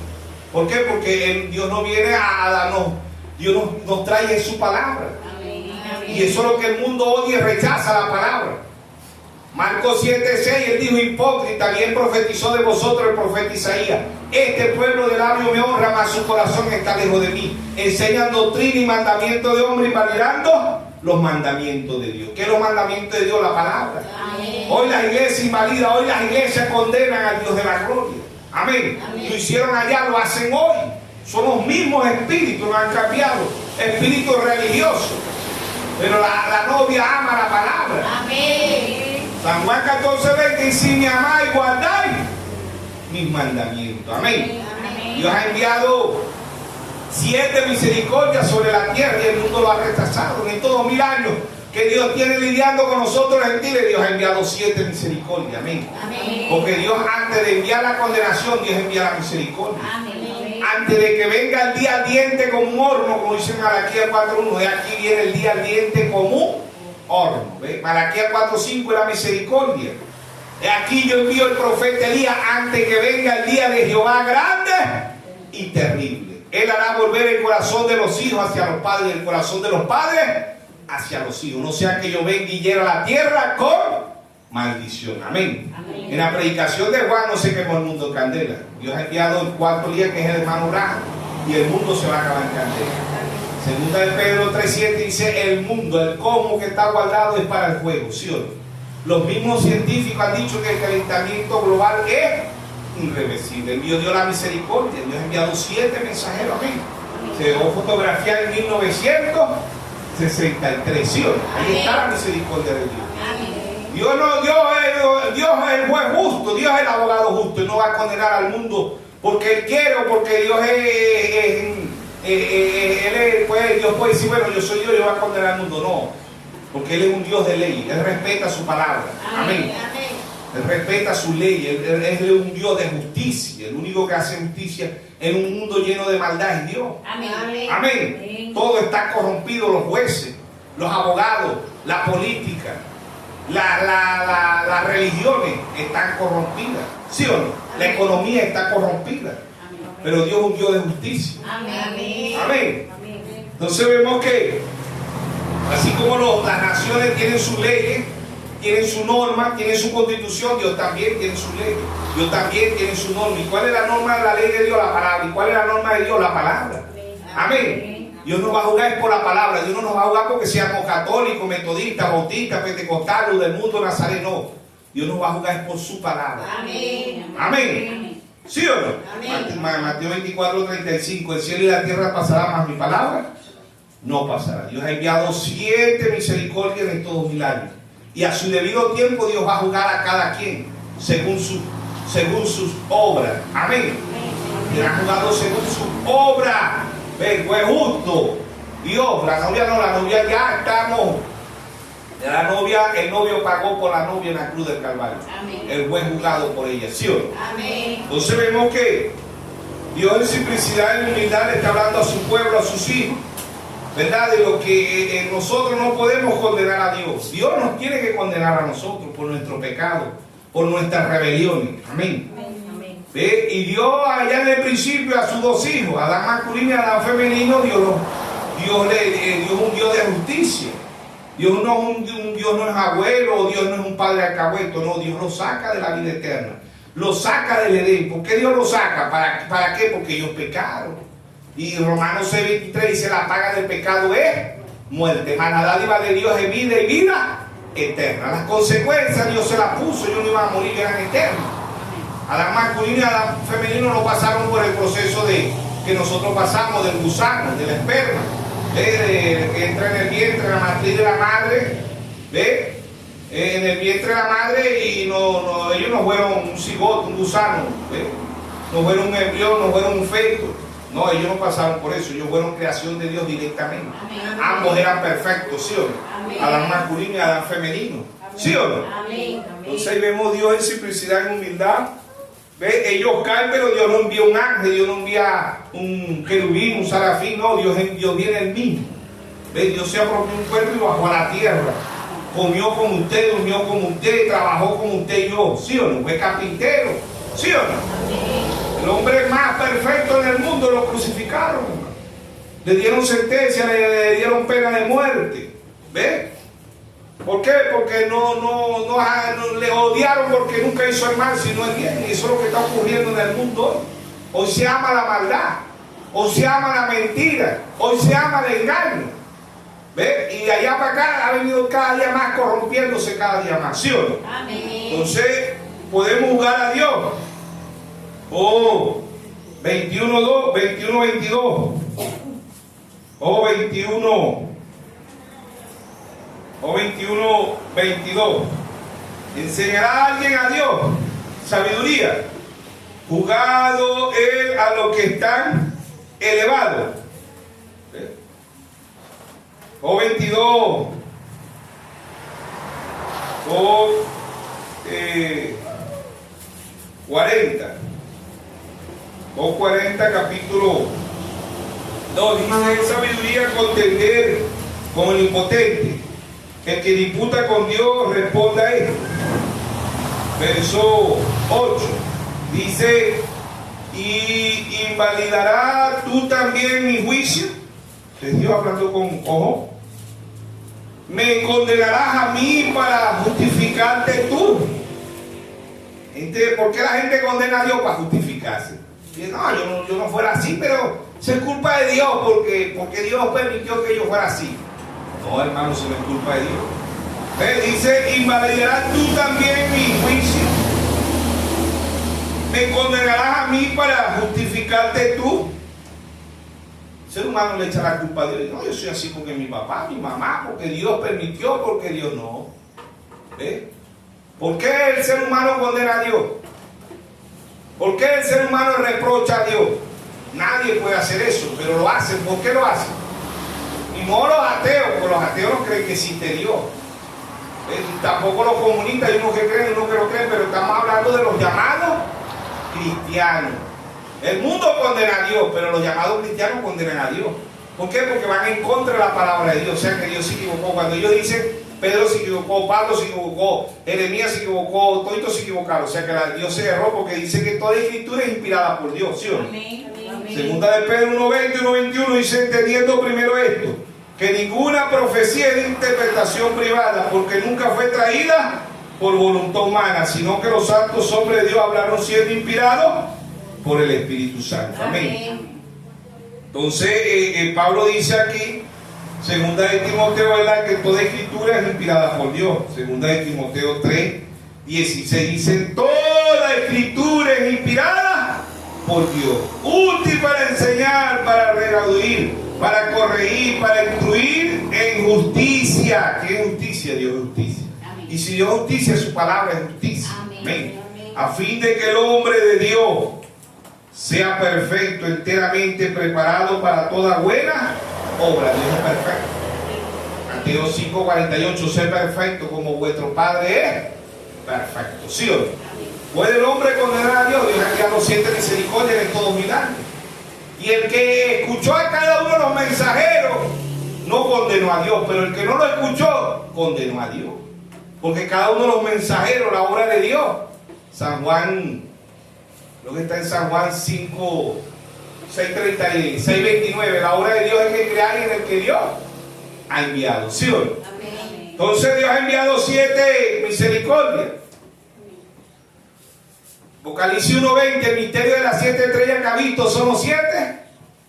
¿Por qué? Porque Dios no viene a darnos, Dios nos trae su palabra. Amén. Y eso es lo que el mundo odia y rechaza la palabra. Marcos 7:6, él dijo, hipócrita, bien profetizó de vosotros el profeta Isaías. Este pueblo de labio me honra, mas su corazón está lejos de mí. Enseñan doctrina y mandamiento de hombre, invalidando los mandamientos de Dios. ¿Qué es los mandamientos de Dios? La palabra. Amén. Hoy la iglesia invalida, hoy las iglesias condenan al Dios de la gloria. Amén. Amén. Lo hicieron allá, lo hacen hoy. Son los mismos espíritus, no han cambiado. Espíritus religiosos. Pero la novia ama la palabra. Amén. San Juan 14:20, y si me amáis, guardáis mis mandamientos. Amén. Amén. Dios ha enviado 7 misericordias sobre la tierra y el mundo lo ha rechazado. En estos 2000 años que Dios tiene lidiando con nosotros los gentiles, Dios ha enviado 7 misericordias. Amén. Amén. Porque Dios, antes de enviar la condenación, Dios envía la misericordia. Amén. Antes de que venga el día ardiente como un horno, como dice Malaquías 4:1, de aquí viene el día ardiente como un horno. ¿Ve? Malaquías 4:5 es la misericordia. De aquí yo envío el profeta Elías antes que venga el día de Jehová grande y terrible. Él hará volver el corazón de los hijos hacia los padres y el corazón de los padres hacia los hijos. No sea que yo venga y hiera la tierra con maldición. Amén. Amén. En la predicación de Juan no se quemó el mundo en candela. Dios ha enviado el cuarto día, que es el hermano Abraham, y el mundo se va a acabar en candela. Segunda de Pedro 3:7 dice, el mundo, el cosmos que está guardado es para el fuego. ¿Sí o no? Los mismos científicos han dicho que el calentamiento global es irreversible. Envió Dios la misericordia. Dios ha enviado 7 mensajeros. Amén. Se dejó fotografiar en 1963. ¿Sí o no? Ahí está la misericordia de Dios. Amén. Dios es el juez justo, Dios es el abogado justo y no va a condenar al mundo porque Él quiere o porque Dios Dios puede decir, bueno, yo soy Dios y yo voy a condenar al mundo. No, porque Él es un Dios de ley, Él respeta su palabra. Amén. Él respeta su ley, Él es un Dios de justicia. El único que hace justicia en un mundo lleno de maldad es Dios. Amén. Amén. Todo está corrompido, los jueces, los abogados, la política. Las religiones están corrompidas, ¿sí o no? La economía está corrompida, pero Dios es un Dios de justicia. Amén. Amén. Entonces vemos que así como las naciones tienen sus leyes, tienen su norma, tienen su constitución, Dios también tiene sus leyes, Dios también tiene su norma. ¿Y cuál es la norma de la ley de Dios? La palabra. ¿Y cuál es la norma de Dios? La palabra. Amén. Dios nos va a jugar por la palabra. Dios no nos va a jugar porque seamos católicos, metodistas, bautistas, pentecostales, del mundo nazareno. Dios nos va a jugar por su palabra. Amén. Amén. ¿Sí o no? Amén. Mateo 24:35. El cielo y la tierra pasará, mas mi palabra no pasará. Dios ha enviado 7 misericordias en estos 2000 años. Y a su debido tiempo Dios va a jugar a cada quien según sus obras. Amén. Dios ha jugado según sus obras. Fue justo. Dios, la novia ya estamos. El novio pagó por la novia en la cruz del Calvario. Amén. El juez juzgado por ella, ¿sí o no? Amén. Entonces vemos que Dios en simplicidad y en humildad le está hablando a su pueblo, a sus hijos, ¿verdad? De lo que nosotros no podemos condenar a Dios. Dios nos tiene que condenar a nosotros por nuestro pecado, por nuestras rebeliones. Amén. ¿Ve? Y Dios allá en el principio a sus 2 hijos, Adán masculino y Adán femenino, Dios es un Dios de justicia. Dios no es abuelo, Dios no es un padre alcahueto, no, Dios lo saca de la vida eterna, lo saca del Edén. ¿Por qué Dios lo saca? ¿Para qué? Porque ellos pecaron. Y Romanos 6:23 dice, la paga del pecado es muerte, mas la dádiva de Dios es vida y vida eterna. Las consecuencias Dios se las puso, ellos no iban a morir, eran eternos. Adán masculino y Adán femenino no pasaron por el proceso que nosotros pasamos, del gusano, del esperma, que entra en el vientre, en la matriz de la madre, ¿ve? En el vientre de la madre, y ellos no fueron un cigoto, un gusano, ¿ve? No fueron un embrión, no fueron un feto. No, ellos no pasaron por eso, ellos fueron creación de Dios directamente. Amén. Ambos eran perfectos, ¿sí o no? Amén. Adán masculino y Adán femenino, ¿sí o no? Amén. Entonces ahí vemos a Dios en simplicidad, en humildad. ¿Ve? Ellos caen, pero Dios no envía un ángel, Dios no envía un querubín, un serafín, no, Dios viene el mismo. ¿Ve? Dios se apropió un cuerpo y bajó a la tierra. Comió como usted, durmió como usted, trabajó como usted y yo, ¿sí o no? Fue carpintero, ¿sí o no? El hombre más perfecto en el mundo lo crucificaron. Le dieron sentencia, le dieron pena de muerte. ¿Ve? ¿Por qué? Porque no le odiaron porque nunca hizo el mal, sino el bien. Y eso es lo que está ocurriendo en el mundo hoy. Hoy se ama la maldad, hoy se ama la mentira, hoy se ama el engaño. ¿Ve? Y de allá para acá ha venido cada día más, corrompiéndose cada día más, ¿sí o no? Amén. Entonces, podemos jugar a Dios. Oh, 21, 22. Oh, 21. O 21, 22. ¿Enseñará a alguien a Dios sabiduría? Jugado él a los que están elevados. O 22. O 40. O 40, capítulo 2. Dice: en sabiduría contender con el impotente. El que disputa con Dios responda a él. Verso 8 dice: y invalidará tú también mi juicio. Es Dios hablando con ojo. Me condenarás a mí para justificarte tú. ¿Por qué la gente condena a Dios? Para justificarse. Y no, yo no fuera así, pero eso es culpa de Dios porque Dios permitió que yo fuera así. No, hermano, eso no es culpa de Dios. Dice: invalidarás tú también mi juicio. Me condenarás a mí para justificarte tú. El ser humano le echa la culpa a Dios. No, yo soy así porque mi papá, mi mamá, porque Dios permitió, porque Dios no. ¿Ve? ¿Por qué el ser humano condena a Dios? ¿Por qué el ser humano reprocha a Dios? Nadie puede hacer eso, pero lo hacen. ¿Por qué lo hacen? Y no los ateos, porque los ateos no creen que existe Dios. Tampoco los comunistas, hay unos que creen, unos que no creen, pero estamos hablando de los llamados cristianos. El mundo condena a Dios, pero los llamados cristianos condenan a Dios. ¿Por qué? Porque van en contra de la palabra de Dios. O sea que Dios se equivocó. Cuando ellos dicen, Pedro se equivocó, Pablo se equivocó, Jeremías se equivocó, todos se equivocaron. O sea que Dios se erró porque dice que toda escritura es inspirada por Dios, ¿sí o no? Amén. Amén. Segunda de Pedro 1:20 y 1:21 dice: entendiendo primero esto, que ninguna profecía es de interpretación privada, porque nunca fue traída por voluntad humana, sino que los santos hombres de Dios hablaron siendo inspirados por el Espíritu Santo. Amén. Entonces, Pablo dice aquí, segunda de Timoteo, ¿verdad?, que toda escritura es inspirada por Dios. Segunda de Timoteo 3:16 dice: toda escritura es inspirada por Dios, útil para enseñar, para redarguir, para corregir, para instruir en justicia. ¿Qué es justicia? Dios es justicia. Amén. Y si Dios es justicia, su palabra es justicia. Amén. Amén. A fin de que el hombre de Dios sea perfecto, enteramente preparado para toda buena obra. Dios es perfecto. Mateo 5:48: sé perfecto como vuestro Padre es perfecto. ¿Sí o no? ¿Puede el hombre condenar a Dios? Dios aquí no siente misericordia en todo milagro. Y el que escuchó a cada uno de los mensajeros no condenó a Dios, pero el que no lo escuchó condenó a Dios. Porque cada uno de los mensajeros, la obra de Dios, San Juan, lo que está en San Juan 5, 6:29, la obra de Dios es que crea en el que Dios ha enviado. ¿Sí o no? Amén. Entonces Dios ha enviado 7 misericordias. Apocalipsis 1:20, el misterio de las 7 estrellas que ha visto son los 7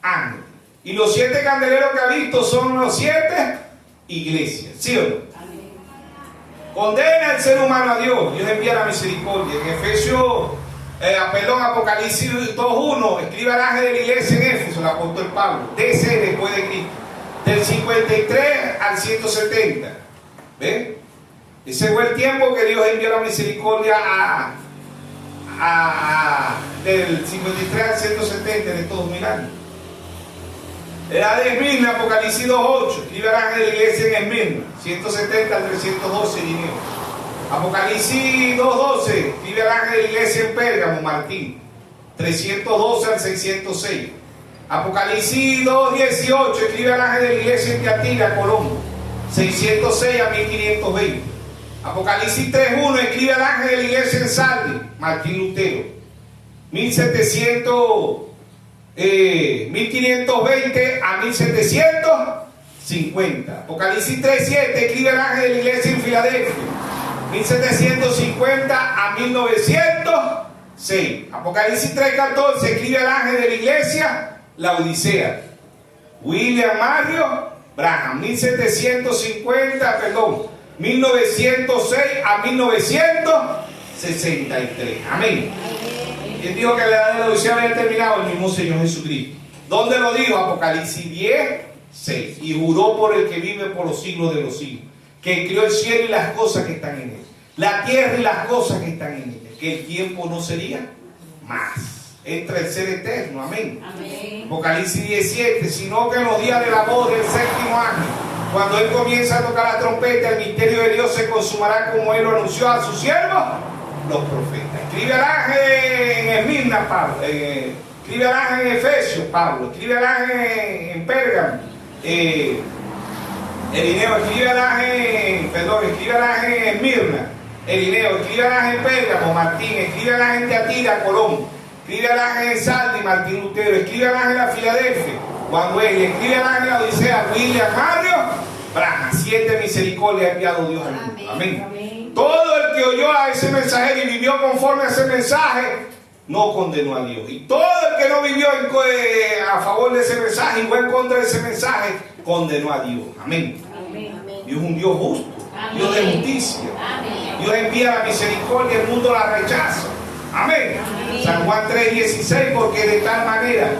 ángeles. Y los 7 candeleros que ha visto son los 7 iglesias. ¿Sí o no? condena al ser humano a Dios. Dios envía la misericordia. En Efesios, Apocalipsis 2.1, escribe al ángel de la iglesia en Éfeso, el apóstol Pablo, DC después de Cristo, del 53 al 170. ¿Ven? Ese fue el tiempo que Dios envió la misericordia del 53 al 170, de estos 2000 años. Edad de Esmirna, Apocalipsis 2.8, escribe al ángel de la iglesia en Esmirna, 170 al 312, Irineo. Apocalipsis 2.12, escribe al ángel de la iglesia en Pérgamo, Martín, 312 al 606. Apocalipsis 2.18, escribe al ángel de la iglesia en Tiatira, Colombo, 606 a 1520. Apocalipsis 3.1, escribe al ángel de la iglesia en Sardi, Martín Lutero, 1520 a 1750. Apocalipsis 3.7, escribe al ángel de la iglesia en Filadelfia, 1750 a 1906. Apocalipsis 3.14, escribe al ángel de la iglesia la Odisea, William Mario Branham, 1906 a 1963. Amén. ¿Quién dijo que la edad de la Odisea había terminado? El mismo Señor Jesucristo. ¿Dónde lo dijo? Apocalipsis 10:6. Y juró por el que vive por los siglos de los siglos, que crió el cielo y las cosas que están en él, la tierra y las cosas que están en él, que el tiempo no sería más. Entra el ser eterno. Amén. Amén. Apocalipsis 17. Sino que en los días de la voz del séptimo ángel, cuando él comienza a tocar la trompeta, el misterio de Dios se consumará como él lo anunció a sus siervos, los profetas. Escribe al ángel en Esmirna, Pablo. Escribe al ángel en Efesios, Pablo. Escribe al ángel en Pérgamo, Irineo. Escribe al ángel, escribe al ángel en Esmirna, Irineo. Escribe al ángel en Pérgamo, Martín. Escribe al ángel en Tiatira, Colombo. Escribe al ángel en Sardi, Martín Lutero. Escribe al ángel a Filadelfia, Juan Wesley. Escribe al ángel a Odisea, William Mario Branham. 7 misericordias ha enviado Dios al mundo. Amén. Amén. Todo el que oyó a ese mensajero y vivió conforme a ese mensaje, no condenó a Dios. Y todo el que no vivió a favor de ese mensaje y fue en contra de ese mensaje, condenó a Dios. Amén. Amén. Dios es un Dios justo, Amén. Dios de justicia. Amén. Dios envía la misericordia, el mundo la rechaza. Amén. Amén. San Juan 3:16, porque de tal manera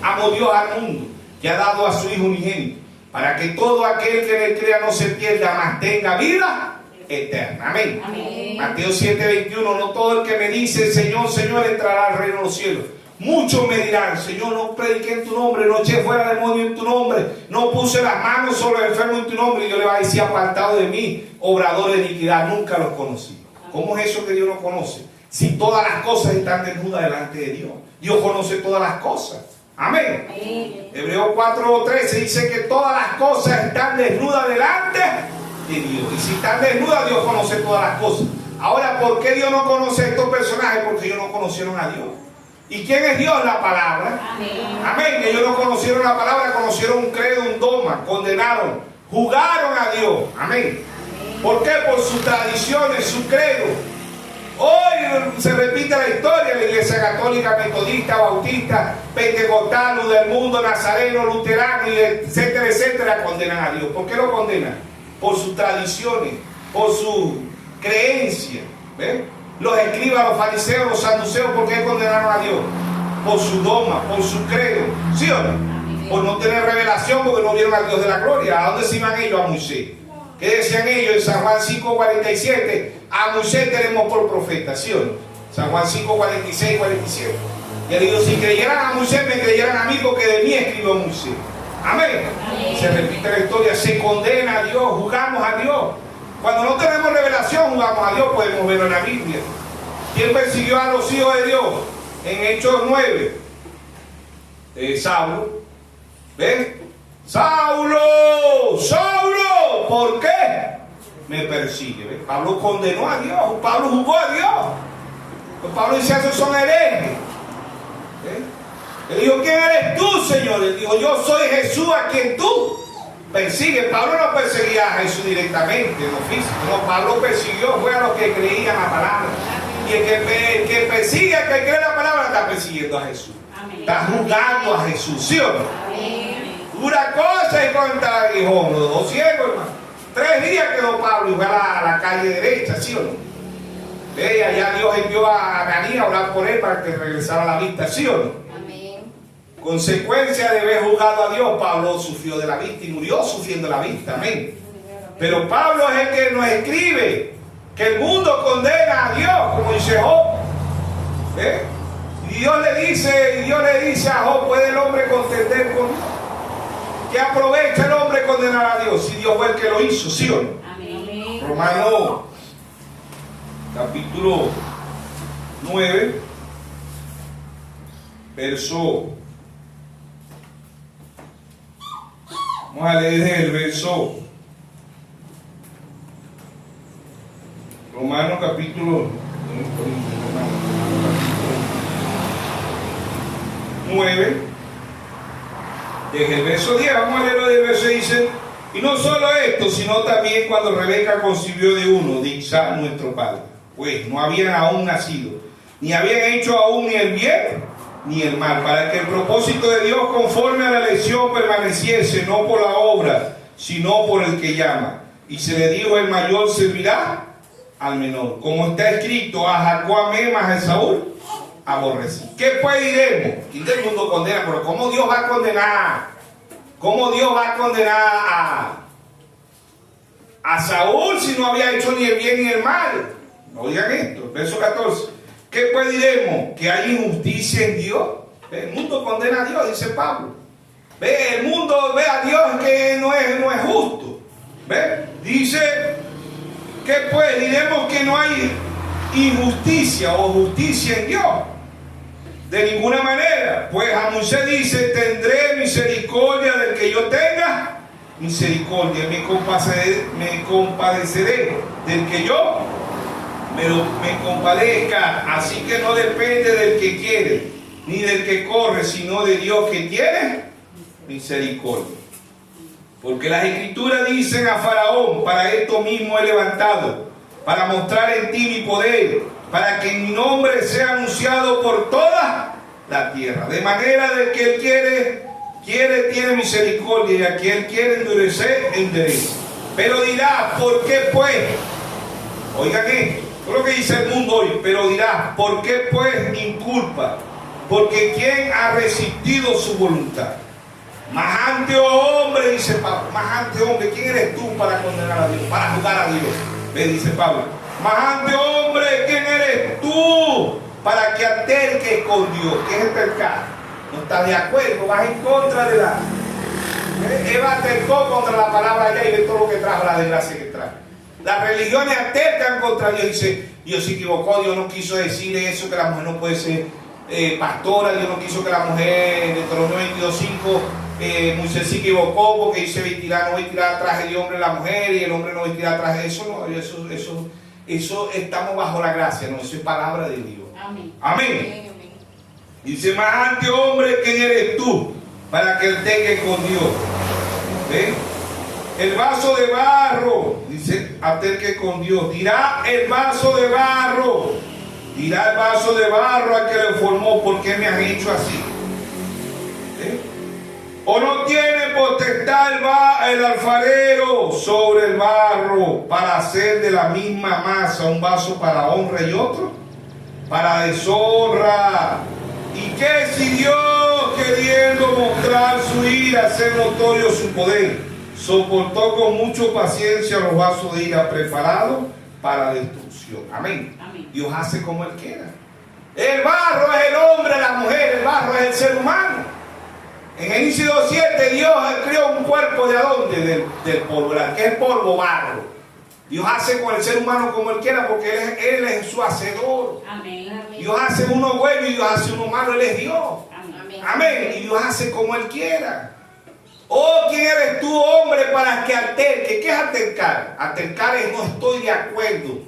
amó Dios al mundo, que ha dado a su Hijo unigénito, para que todo aquel que en él crea no se pierda, mas tenga vida eterna. Amén. Amén. Mateo 7:21, no todo el que me dice Señor, Señor, entrará al reino de los cielos. Muchos me dirán, Señor, no prediqué en tu nombre, no eché fuera demonios en tu nombre, no puse las manos sobre los enfermos en tu nombre. Y yo le voy a decir, apartado de mí, obrador de iniquidad, nunca los conocí. ¿Cómo es eso que Dios no conoce? Si todas las cosas están desnudas delante de Dios. Dios conoce todas las cosas. Amén. Amén. Hebreos 4:13 dice que todas las cosas están desnudas delante de Dios. Y si están desnudas, Dios conoce todas las cosas. Ahora, ¿por qué Dios no conoce a estos personajes? Porque ellos no conocieron a Dios. ¿Y quién es Dios? La palabra. Amén. Amén. Ellos no conocieron la palabra, conocieron un credo, un dogma, condenaron, jugaron a Dios. Amén. ¿Por qué? Por sus tradiciones, su credo. Hoy se repite la historia. La iglesia católica, metodista, bautista, pentecostal, luz del mundo, nazareno, luterano, y etcétera, etcétera, condenan a Dios. ¿Por qué lo condenan? Por sus tradiciones, por su creencia. ¿Ven? Los escribas, los fariseos, los saduceos, ¿por qué condenaron a Dios? Por su dogma, por su credo. ¿Sí o no? Por no tener revelación, porque no vieron al Dios de la gloria. ¿A dónde se iban ellos? A Moisés. ¿Qué decían ellos en San Juan 5:47? A Moisés tenemos por profeta, ¿sí o no? San Juan 5:46, 47. Y él dijo, si creyeran a Moisés, me creyeran a mí, porque de mí escribió Moisés. Amén. Amén. Se repite la historia, se condena a Dios, juzgamos a Dios. Cuando no tenemos revelación, juzgamos a Dios, podemos verlo en la Biblia. ¿Quién persiguió a los hijos de Dios? En Hechos 9. Saulo. ¿Ven? Saulo, Saulo, ¿por qué me persigue? ¿Ven? Pablo condenó a Dios, Pablo juzgó a Dios. Pues Pablo dice, esos son herejes. Él dijo, ¿quién eres tú, Señor? Él dijo, yo soy Jesús a quien tú persigues. Pablo no perseguía a Jesús directamente, en lo físico. No, Pablo persiguió, fue a los que creían la palabra. Y el que persigue, el que cree la palabra, está persiguiendo a Jesús. Amén. Está juzgando a Jesús, ¿sí o no? Amén. Una cosa y contra el aguijón, los dos ciegos, hermano. 3 días quedó Pablo y fue a la calle derecha, ¿sí o no? Allá Dios envió a Ananías a orar por él para que regresara a la vista, ¿sí o no? Amén. Consecuencia de haber juzgado a Dios, Pablo sufrió de la vista y murió sufriendo la vista, amén. Pero Pablo es el que nos escribe que el mundo condena a Dios, como dice Job. Y Dios le dice a Job, ¿puede el hombre contender con Dios? ¿Qué aprovecha el hombre condenar a Dios si Dios fue el que lo hizo, sí o no? Amén. Romanos capítulo 9, verso. Vamos a leer desde el verso. Romanos capítulo 9, desde el verso 10, vamos a leerlo del verso 10, dice, y no solo esto, sino también cuando Rebeca concibió de uno, de Isaac nuestro padre, pues no habían aún nacido, ni habían hecho aún ni el bien ni el mal, para que el propósito de Dios conforme a la elección permaneciese, no por la obra, sino por el que llama. Y se le dijo, el mayor servirá al menor. Como está escrito, a Jacob amé, mas a Esaú aborrecí. ¿Qué pues diremos? ¿Quién del mundo condena? Pero ¿cómo Dios va a condenar? ¿Cómo Dios va a condenar a Saúl si no había hecho ni el bien ni el mal? No digan esto. Verso 14. ¿Qué pues diremos? ¿Que hay injusticia en Dios? El mundo condena a Dios, dice Pablo. El mundo ve a Dios que no es justo. Dice, ¿qué pues diremos? Que no hay injusticia o justicia en Dios. De ninguna manera. Pues a Moisés dice, tendré misericordia del que yo tenga misericordia, me compadeceré del que yo me compadezca. Así que no depende del que quiere ni del que corre, sino de Dios que tiene misericordia. Porque las escrituras dicen a Faraón, para esto mismo he levantado, para mostrar en ti mi poder, para que mi nombre sea anunciado por toda la tierra. De manera de que él quiere tiene misericordia, y a quien quiere endurecer, endurece. Pero dirá, ¿por qué pues? Oigan esto, es lo que dice el mundo hoy. Pero dirá, ¿por qué pues inculpa? Porque ¿quién ha resistido su voluntad? Majante hombre, dice Pablo, majante hombre, ¿quién eres tú para condenar a Dios, para juzgar a Dios? Ve, dice Pablo, majante hombre, ¿quién eres tú para que alterques con Dios? ¿Qué es altercar? No estás de acuerdo, vas en contra de la... Eva altercó contra la palabra allá y ve todo lo que trajo, la desgracia que trajo. Las religiones altercan contra Dios y dice, Dios se equivocó, Dios no quiso decir eso, que la mujer no puede ser pastora, Dios no quiso que la mujer, de Deuteronomio 22:5, Moisés se equivocó porque dice no vestirá traje de hombre la mujer y el hombre no vestirá traje de eso, no, eso estamos bajo la gracia, no, eso es palabra de Dios. Amén. Amén. Dice, majante hombre, ¿quién eres tú para que alterque con Dios? ¿Ven? El vaso de barro, dice, alterque con Dios. Dirá el vaso de barro, dirá el vaso de barro al que lo formó, ¿por qué me has hecho así? ¿O no tiene potestad el alfarero sobre el barro para hacer de la misma masa un vaso para honra y otro para deshonra? ¿Y qué si Dios, queriendo mostrar su ira, hacer notorio su poder, soportó con mucha paciencia los vasos de ira preparados para destrucción? Amén. Amén. Dios hace como Él quiera. El barro es el hombre, la mujer, el barro es el ser humano. En Génesis 2:7 Dios creó un cuerpo ¿de dónde? Del polvo. ¿Qué es polvo? Barro. Dios hace con el ser humano como Él quiera porque Él es su hacedor. Amén. Dios hace uno bueno y Dios hace uno malo. Él es Dios. Amén. Amén. Y Dios hace como Él quiera. Oh, ¿quién eres tú, hombre, para que alterque? ¿Qué es altercar? Altercar es no estoy de acuerdo.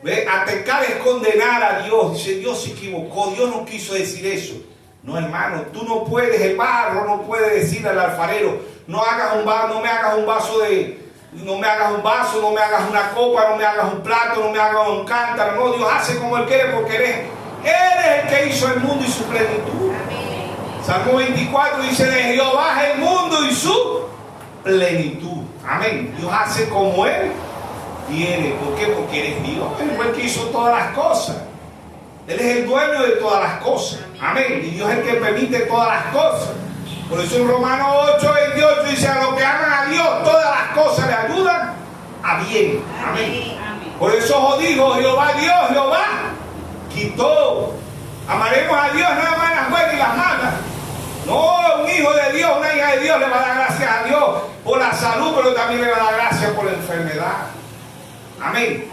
¿Ve? Altercar es condenar a Dios. Dice, Dios se equivocó, Dios no quiso decir eso. No, hermano, tú no puedes, el barro no puede decir al alfarero, no me hagas un vaso, no me hagas una copa, no me hagas un plato, no me hagas un cántaro. No, Dios hace como Él quiere porque Él es el que hizo el mundo y su plenitud. Amén. Salmo 24 dice, de Jehová es el mundo y su plenitud. Amén. Dios hace como Él quiere. ¿Por qué? Porque Él es Dios. Él fue el que hizo todas las cosas. Él es el dueño de todas las cosas. Amén. Y Dios es el que permite todas las cosas. Por eso en Romanos 8:28 dice: a los que aman a Dios, todas las cosas le ayudan a bien. Amén. Por eso dijo Jehová Dios, Jehová quitó. Amaremos a Dios nada más las buenas y las malas. No, un hijo de Dios, una hija de Dios le va a dar gracias a Dios por la salud, pero también le va a dar gracias por la enfermedad. Amén.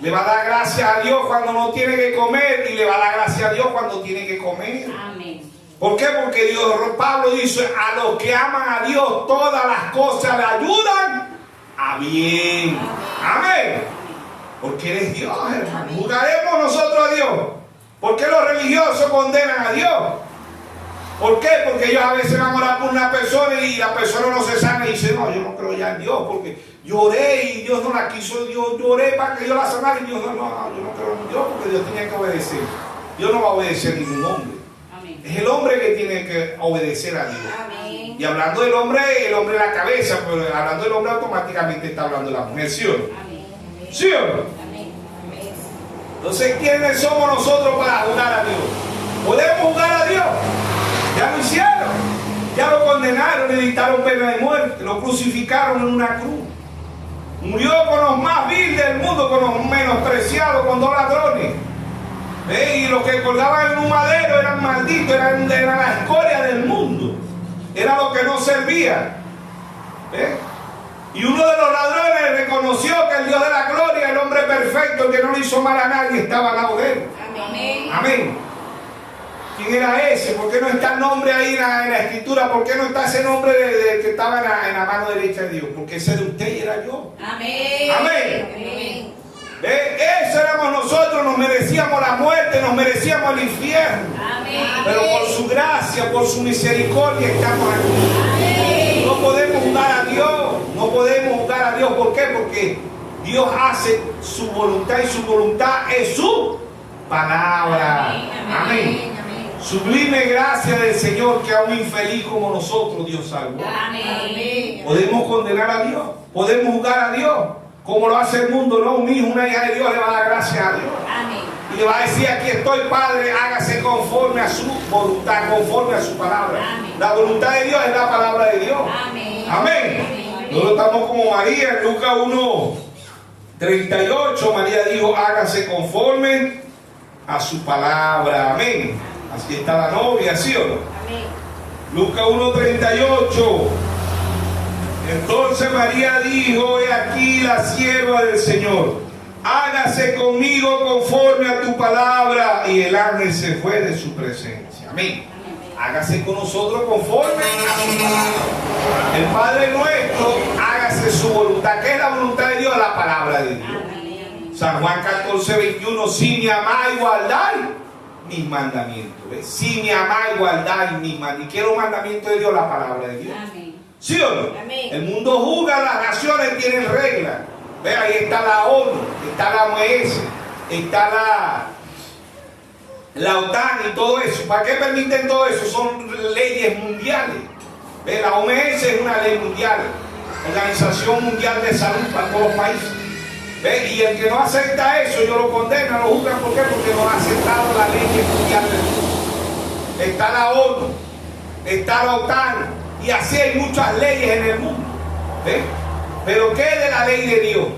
Le va a dar gracias a Dios cuando no tiene que comer y le va a dar gracias a Dios cuando tiene que comer. Amén. ¿Por qué? Porque Pablo dice: a los que aman a Dios todas las cosas le ayudan a bien. Amén. Porque Él es Dios, hermano. ¿Juzgaremos nosotros a Dios? ¿Por qué los religiosos condenan a Dios? ¿Por qué? Porque ellos a veces van a orar por una persona y la persona no se sana y dice: no, yo no creo ya en Dios porque lloré y Dios no la quiso. Yo lloré para que Dios la sanara y Dios no, yo no creo en Dios porque Dios tenía que obedecer. Dios no va a obedecer a ningún hombre. Amén. Es el hombre que tiene que obedecer a Dios. Amén. Y hablando del hombre, el hombre es la cabeza, pero hablando del hombre automáticamente está hablando de la mujer, ¿sí o no? Amén. ¿Sí o no? Amén. Amén. Entonces, ¿quiénes somos nosotros para juzgar a Dios? ¿Podemos juzgar a Dios? Ya lo hicieron, ya lo condenaron, le dictaron pena de muerte, lo crucificaron en una cruz. Murió con los más viles del mundo, con los menospreciados, con 2 ladrones. Y los que colgaban en un madero eran malditos, eran la escoria del mundo. Era lo que no servía. Y uno de los ladrones reconoció que el Dios de la gloria, el hombre perfecto, el que no le hizo mal a nadie, estaba al lado de él. Amén. Amén. ¿Quién era ese? ¿Por qué no está el nombre ahí en la escritura? ¿Por qué no está ese nombre de que estaba en la mano derecha de Dios? Porque ese de usted y era yo. Amén. Amén. Amén. Eso éramos nosotros, nos merecíamos la muerte, nos merecíamos el infierno. Amén. Pero por su gracia, por su misericordia estamos aquí. Amén. No podemos juzgar a Dios, no podemos juzgar a Dios. ¿Por qué? Porque Dios hace su voluntad y su voluntad es su palabra. Amén. Sublime gracia del Señor que a un infeliz como nosotros Dios salvó. Amén. Podemos condenar a Dios, podemos juzgar a Dios, como lo hace el mundo, ¿no? Un hijo, una hija de Dios le va a dar gracias a Dios. Amén. Y le va a decir: aquí estoy, Padre, hágase conforme a su voluntad, conforme a su palabra. Amén. La voluntad de Dios es la palabra de Dios. Amén. Amén. Nosotros estamos como María en Lucas 1:38. María dijo: hágase conforme a su palabra. Amén. Así está la novia, ¿sí o no? Amén. Lucas 1:38. Entonces María dijo: he aquí la sierva del Señor, hágase conmigo conforme a tu palabra. Y el ángel se fue de su presencia. Amén. Hágase con nosotros conforme a su palabra. El Padre nuestro, hágase su voluntad. ¿Qué es la voluntad de Dios? La palabra de Dios. Amén. San Juan 14:21. Si me amáis, guardáis mis mandamientos. ¿Ves? Si me amáis, guardáis mis mandamientos. ¿Y qué es los mandamientos de Dios? La palabra de Dios. Amén. ¿Sí o no? Amén. El mundo juzga, las naciones tienen reglas. ¿Ve? Ahí está la ONU, está la OMS, está la OTAN y todo eso. ¿Para qué permiten todo eso? Son leyes mundiales. ¿Ve? La OMS es una ley mundial, Organización Mundial de Salud para todos los países. ¿Ve? Y el que no acepta eso, ellos lo condenan, lo juzgan. ¿Por qué? Porque no ha aceptado la ley mundial del mundo. Está la ONU, está la OTAN. Y así hay muchas leyes en el mundo. ¿Ve? Pero ¿qué es de la ley de Dios?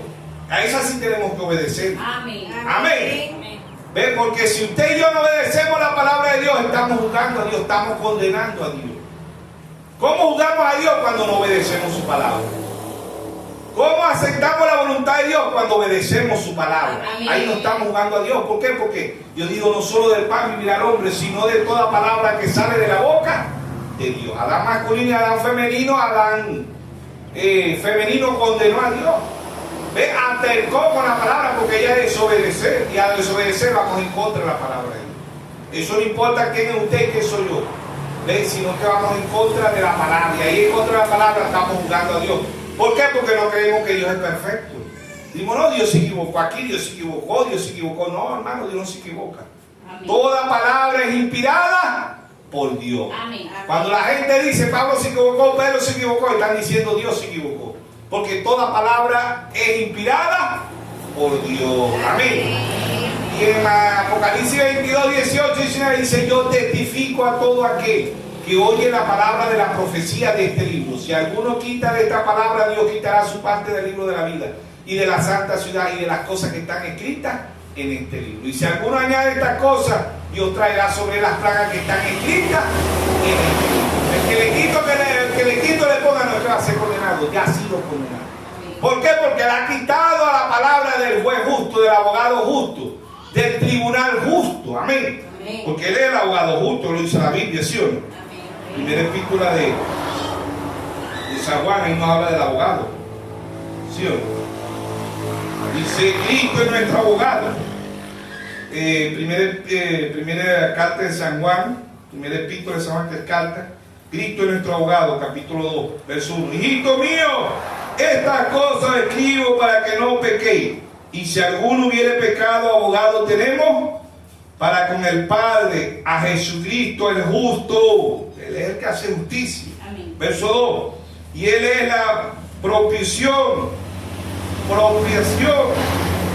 A esa sí tenemos que obedecer. Amén. Amén. ¿Ve? Porque si usted y yo no obedecemos la palabra de Dios, estamos juzgando a Dios, estamos condenando a Dios. ¿Cómo juzgamos a Dios? Cuando no obedecemos su palabra. ¿Cómo aceptamos la voluntad de Dios? Cuando obedecemos su palabra. Amén. Ahí no estamos jugando a Dios. ¿Por qué? Porque yo digo: no solo del pan vivirá el hombre, sino de toda palabra que sale de la boca de Dios. Adán masculino y Adán femenino. Adán femenino condenó a Dios. ¿Ve? Altercó con la palabra porque ella es desobedecer. Y al desobedecer vamos en contra de la palabra de Dios. Eso no importa quién es usted y quién soy yo. ¿Ve? Sino que vamos en contra de la palabra. Y ahí en contra de la palabra estamos juzgando a Dios. ¿Por qué? Porque no creemos que Dios es perfecto. Decimos: no, Dios se equivocó aquí, Dios se equivocó, Dios se equivocó. No, hermano, Dios no se equivoca. Amén. Toda palabra es inspirada por Dios. Amén. Cuando la gente dice: Pablo se equivocó, Pedro se equivocó, están diciendo: Dios se equivocó. porque toda palabra es inspirada por Dios. Amén. Y en Apocalipsis 22, 18 y 19 dice: yo testifico a todo aquel que oye la palabra de la profecía de este libro. Si alguno quita de esta palabra, Dios quitará su parte del libro de la vida y de la santa ciudad y de las cosas que están escritas en este libro. Y si alguno añade estas cosas, Dios traerá sobre las plagas que están escritas en este libro. El que le quito le ponga, no va a ser condenado, ya ha sido condenado. ¿Por qué? Porque le ha quitado a la palabra del juez justo, del abogado justo, del tribunal justo. Amén. Amén. Porque él es el abogado justo, lo dice la Biblia, ¿sí o no? Primera epístola de San Juan, ahí nos habla del abogado, ¿sí o no? Dice: Cristo es nuestro abogado. Primera carta de San Juan, primera epístola de San Juan, que es carta. Cristo es nuestro abogado, capítulo 2, verso 1. Hijito mío, estas cosas escribo para que no pequéis. Y si alguno hubiere pecado, abogado tenemos para con el Padre, a Jesucristo el justo. Él es el que hace justicia. Amén. Verso 2. Y Él es la propiciación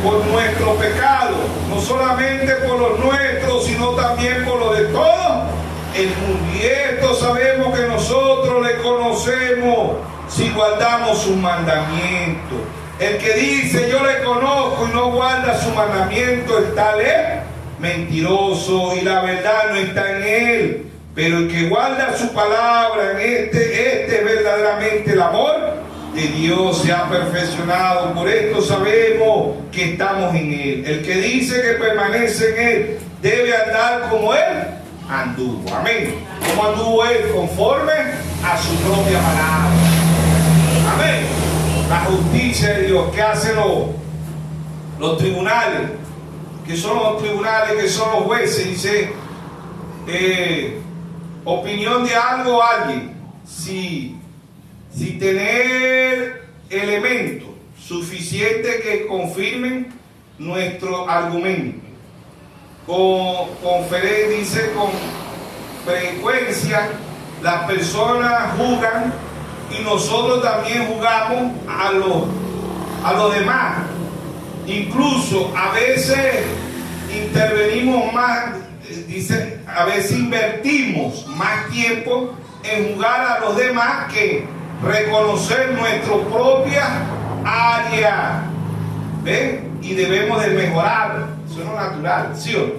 por nuestro pecado, no solamente por los nuestros, sino también por los de todos el mundo. Y esto sabemos que nosotros le conocemos si guardamos sus mandamientos. El que dice yo le conozco y no guarda su mandamiento, el tal es mentiroso y la verdad no está en él. Pero el que guarda su palabra, en este verdaderamente el amor de Dios se ha perfeccionado. Por esto sabemos que estamos en Él. El que dice que permanece en Él debe andar como Él anduvo. Amén. Como anduvo Él, conforme a su propia palabra. Amén. La justicia de Dios. ¿Qué hacen los tribunales? ¿Qué son los tribunales? ¿Qué son los jueces? Dice opinión de algo a alguien. Si tener elementos suficientes que confirmen nuestro argumento. Con frecuencia las personas juzgan y nosotros también juzgamos a los demás. Incluso a veces intervenimos más, a veces invertimos más tiempo en juzgar a los demás que reconocer nuestra propia área. ¿Ven? Y debemos de mejorar. Eso es lo natural, ¿sí o no?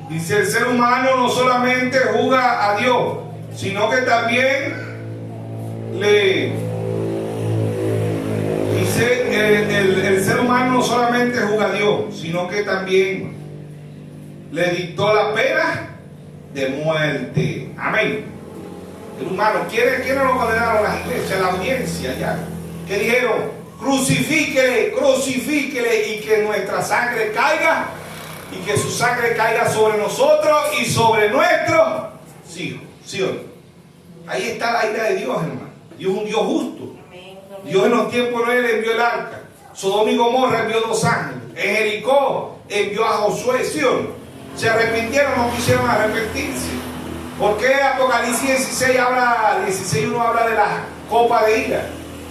Dice: el ser humano no solamente juzga a Dios, sino que también el ser humano no solamente juzga a Dios, sino que también le dictó la pena de muerte. Amén. El humano, ¿quiénes lo condenaron? Las iglesias, la audiencia, ya. Que dijeron: crucifíquele y que nuestra sangre caiga, y que su sangre caiga sobre nosotros y sobre nuestros hijos. ¿Sí o no? Ahí está la ira de Dios, hermano. Dios es un Dios justo. Dios en los tiempos de Noé envió el arca. Sodoma y Gomorra envió 2 ángeles. En Jericó envió a Josué. ¿Sí o no? Se arrepintieron, no quisieron arrepentirse. ¿Por qué Apocalipsis 16:1 habla de la copa de ira?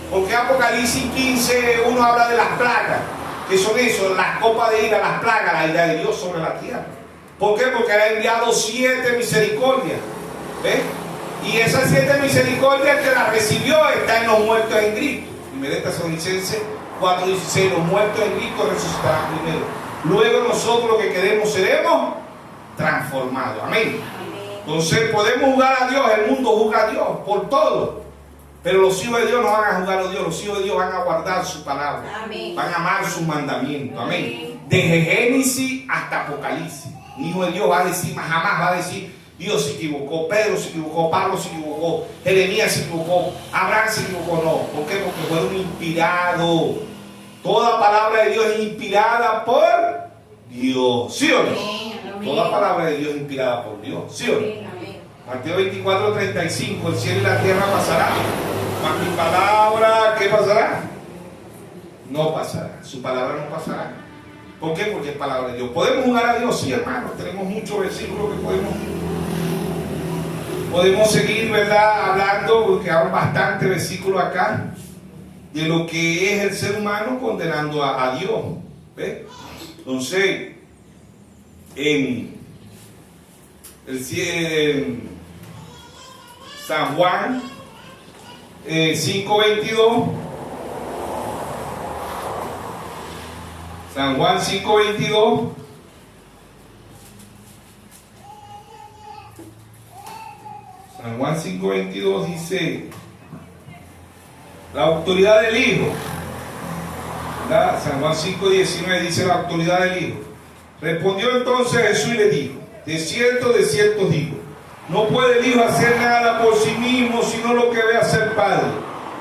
¿Por qué Apocalipsis 15:1 habla de las plagas? ¿Qué son eso? Las copas de ira, las plagas, la ira de Dios sobre la tierra. ¿Por qué? Porque Él ha enviado 7 misericordias. ¿Ves? Y esas 7 misericordias que la recibió está en los muertos en Cristo. 1 Tesalonicenses 4:16, los muertos en Cristo resucitarán primero. Luego nosotros lo que queremos seremos transformados. Amén. Entonces podemos juzgar a Dios, el mundo juzga a Dios por todo. Pero los hijos de Dios no van a juzgar a Dios, los hijos de Dios van a guardar su palabra. Amén. Van a amar sus mandamientos. Amén. Desde Génesis hasta Apocalipsis. Un hijo de Dios va a decir, jamás va a decir: Dios se equivocó, Pedro se equivocó, Pablo se equivocó, Jeremías se equivocó, Abraham se equivocó. No. ¿Por qué? Porque fueron inspirados. Toda palabra de Dios es inspirada por Dios. ¿Sí o no? Amén. Toda palabra de Dios es inspirada por Dios. ¿Sí o no? Amén. Mateo 24:35, el cielo y la tierra pasarán, mas mi palabra, ¿qué pasará? No pasará. Su palabra no pasará. ¿Por qué? Porque es palabra de Dios. ¿Podemos jugar a Dios? Sí, hermano. Tenemos muchos versículos que podemos seguir, ¿verdad? Hablando, porque hay bastante versículos acá. de lo que es el ser humano condenando a Dios. ¿Ves? Entonces, en San Juan 5:22, San Juan 5:22, San Juan 5:22 dice la autoridad del Hijo, ¿verdad? San Juan 5:19 dice la autoridad del Hijo. Respondió entonces Jesús y le dijo: de cierto os digo, no puede el Hijo hacer nada por sí mismo, sino lo que ve hacer el Padre,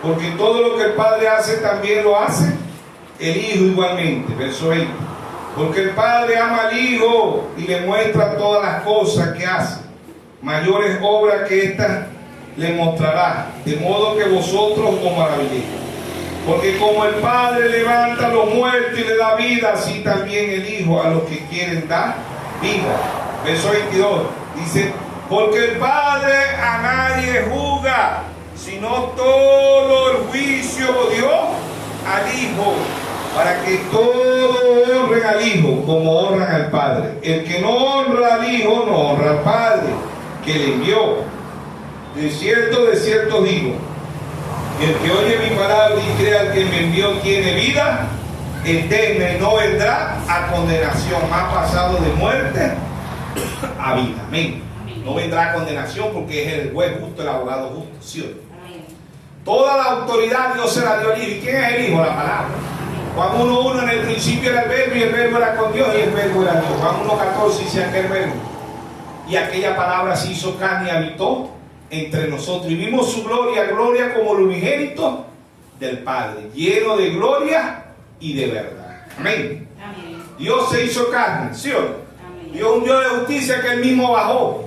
porque todo lo que el Padre hace también lo hace el Hijo igualmente. Verso 20. Porque el Padre ama al Hijo y le muestra todas las cosas que hace. Mayores obras que estas le mostrará, de modo que vosotros os maravilléis. Porque como el Padre levanta a los muertos y le da vida, así también el Hijo a los que quieren dar vida. Verso 22 dice: porque el Padre a nadie juzga, sino todo el juicio dio al Hijo, para que todos honren al Hijo como honran al Padre. El que no honra al Hijo no honra al Padre que le envió. De cierto digo, el que oye mi palabra y crea al que me envió tiene vida eterna y no vendrá a condenación, ha pasado de muerte a vida. Amén. No vendrá a condenación porque es el juez justo, el abogado justo. ¿Sí o no? Amén. Toda la autoridad Dios se la dio al Hijo. ¿Y quién es el Hijo? La palabra. Juan 1:1, en el principio era el verbo y el verbo era con Dios y el verbo era Dios. Juan 1:14 dice aquel verbo. Y aquella palabra se hizo carne y habitó entre nosotros. Y vimos su gloria, gloria como el unigénito del Padre, lleno de gloria y de verdad. Amén. Amén. Dios se hizo carne, ¿sí o no? Amén. Dios es un Dios de justicia que Él mismo bajó.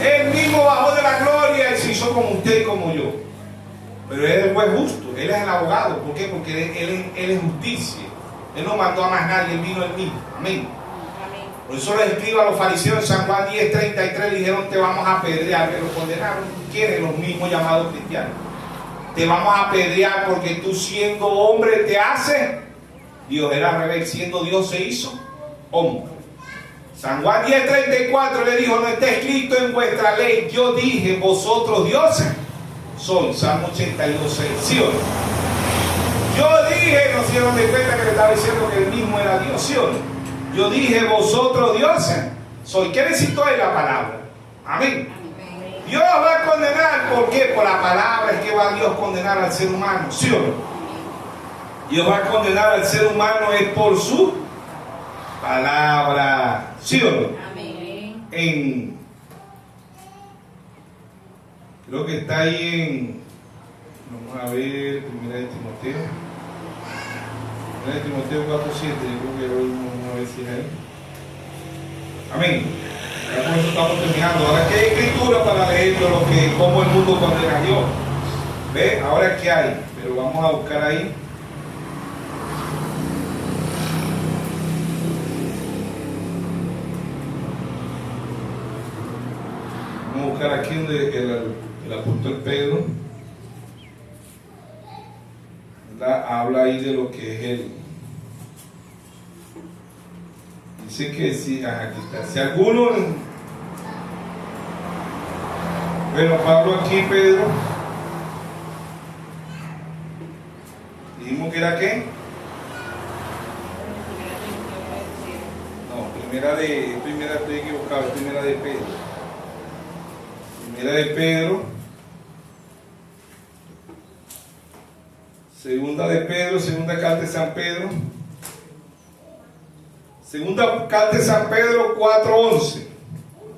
Él mismo bajó de la gloria y se hizo como usted y como yo. Pero Él es el juez justo, Él es el abogado. ¿Por qué? Porque Él es justicia. Él no mandó a más nadie, Él vino Él mismo. Amén. Por eso les escribo a los fariseos en San Juan 10:33, le dijeron: te vamos a apedrear. Que lo condenaron. ¿Quiénes? Los mismos llamados cristianos. Te vamos a apedrear porque tú, siendo hombre, te haces Dios. Era al revés, siendo Dios se hizo hombre. San Juan 10:34 le dijo: no está escrito en vuestra ley, yo dije, vosotros dioses sois. Salmo 82:6. ¿Sí o no? Yo dije, no se dieron de cuenta que le estaba diciendo que él mismo era Dios. ¿Sí o no? Yo dije, vosotros dioses sois. ¿Qué necesito de la palabra? Amén. Amén. Dios va a condenar. ¿Por qué? Por la palabra es que va Dios a condenar al ser humano. ¿Sí o no? Dios va a condenar al ser humano es por su palabra. ¿Sí o no? Amén. Creo que está ahí en, vamos a ver, primera de Timoteo. Primera de Timoteo 4:7, yo creo que hoy vamos a ver si es ahí. Amén. Ya con eso estamos terminando. Ahora, ¿qué hay escritura para leer cómo el mundo condena a Dios? ¿Ve? Ahora, ¿qué hay? Pero vamos a buscar ahí. Vamos a buscar aquí donde el apóstol Pedro, ¿verdad?, habla ahí de lo que es él. Dice que si, aquí está. Si alguno, bueno, Pablo aquí, Pedro, dijimos que era qué. No, estoy equivocado, primera de Pedro. Primera de Pedro, segunda de Pedro, segunda carta de San Pedro, segunda carta de San Pedro 4:11,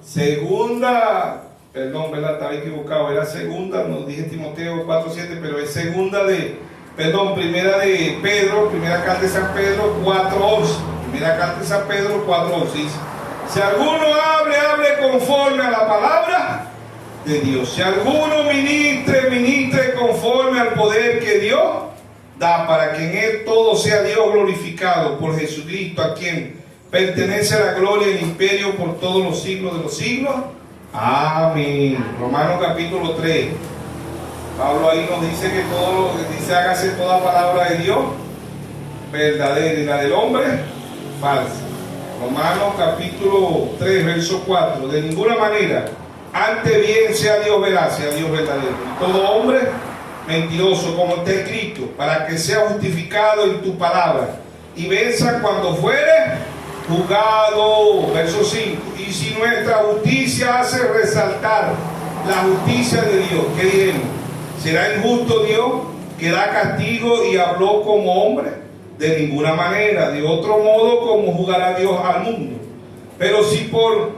segunda, perdón, ¿verdad? Estaba equivocado, era segunda, nos dije Timoteo 4:7, pero es segunda de, perdón, primera de Pedro, primera carta de San Pedro 4:11, primera carta de San Pedro 4:11, dice: si alguno hable conforme a la palabra de Dios. Si alguno ministre conforme al poder que Dios da, para que en él todo sea Dios glorificado por Jesucristo, a quien pertenece la gloria y el imperio por todos los siglos de los siglos. Amén. Romanos capítulo 3. Pablo ahí nos dice que todo lo que dice, hágase toda palabra de Dios verdadera y la del hombre falsa. Romanos capítulo 3, verso 4. De ninguna manera, antes bien sea Dios veraz, sea Dios verdadero. Y todo hombre mentiroso, como está escrito, para que sea justificado en tu palabra y venza cuando fuere juzgado. Verso 5. Y si nuestra justicia hace resaltar la justicia de Dios, ¿qué diremos? ¿Será injusto Dios que da castigo y habló como hombre? De ninguna manera. De otro modo, ¿cómo juzgará Dios al mundo? Pero si por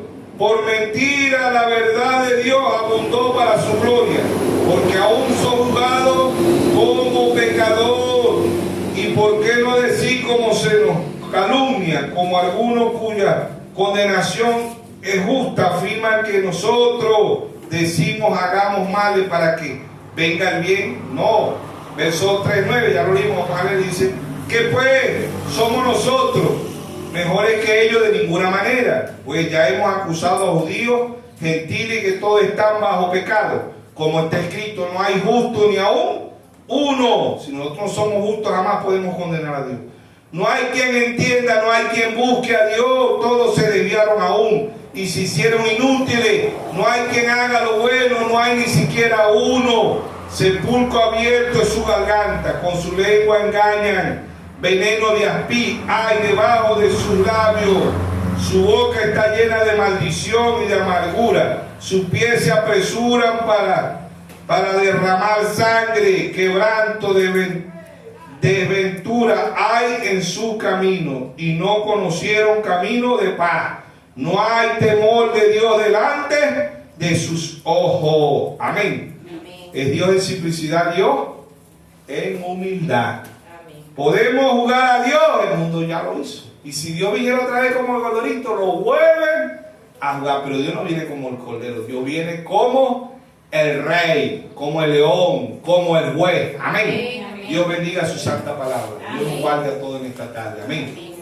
mentira la verdad de Dios abundó para su gloria, porque aún son juzgados como pecador, y por qué no decir como se nos calumnia, como algunos cuya condenación es justa, afirman que nosotros decimos hagamos mal para que venga el bien. No. Verso 3:9, ya lo leímos. Pablo dice que pues somos nosotros mejores que ellos de ninguna manera, pues ya hemos acusado a judíos, gentiles, que todos están bajo pecado, como está escrito, no hay justo ni aún uno. Si nosotros no somos justos, jamás podemos condenar a Dios. No hay quien entienda, no hay quien busque a Dios, todos se desviaron aún y se hicieron inútiles. No hay quien haga lo bueno, no hay ni siquiera uno. Sepulcro abierto es su garganta, con su lengua engañan. Veneno de aspí hay debajo de sus labios. Su boca está llena de maldición y de amargura. Sus pies se apresuran para derramar sangre. Quebranto de desventura hay en su camino, y no conocieron camino de paz. No hay temor de Dios delante de sus ojos. Amén. Amén. Es Dios en simplicidad, Dios en humildad. Amén. Podemos jugar a Dios, el mundo ya lo hizo. Y si Dios viniera otra vez como el cordero, lo vuelven a jugar. Pero Dios no viene como el cordero, Dios viene como el rey, como el león, como el juez. Amén. Amén. Dios bendiga su santa palabra. Dios nos Amén. guarde a todos en esta tarde. Amén. Amén.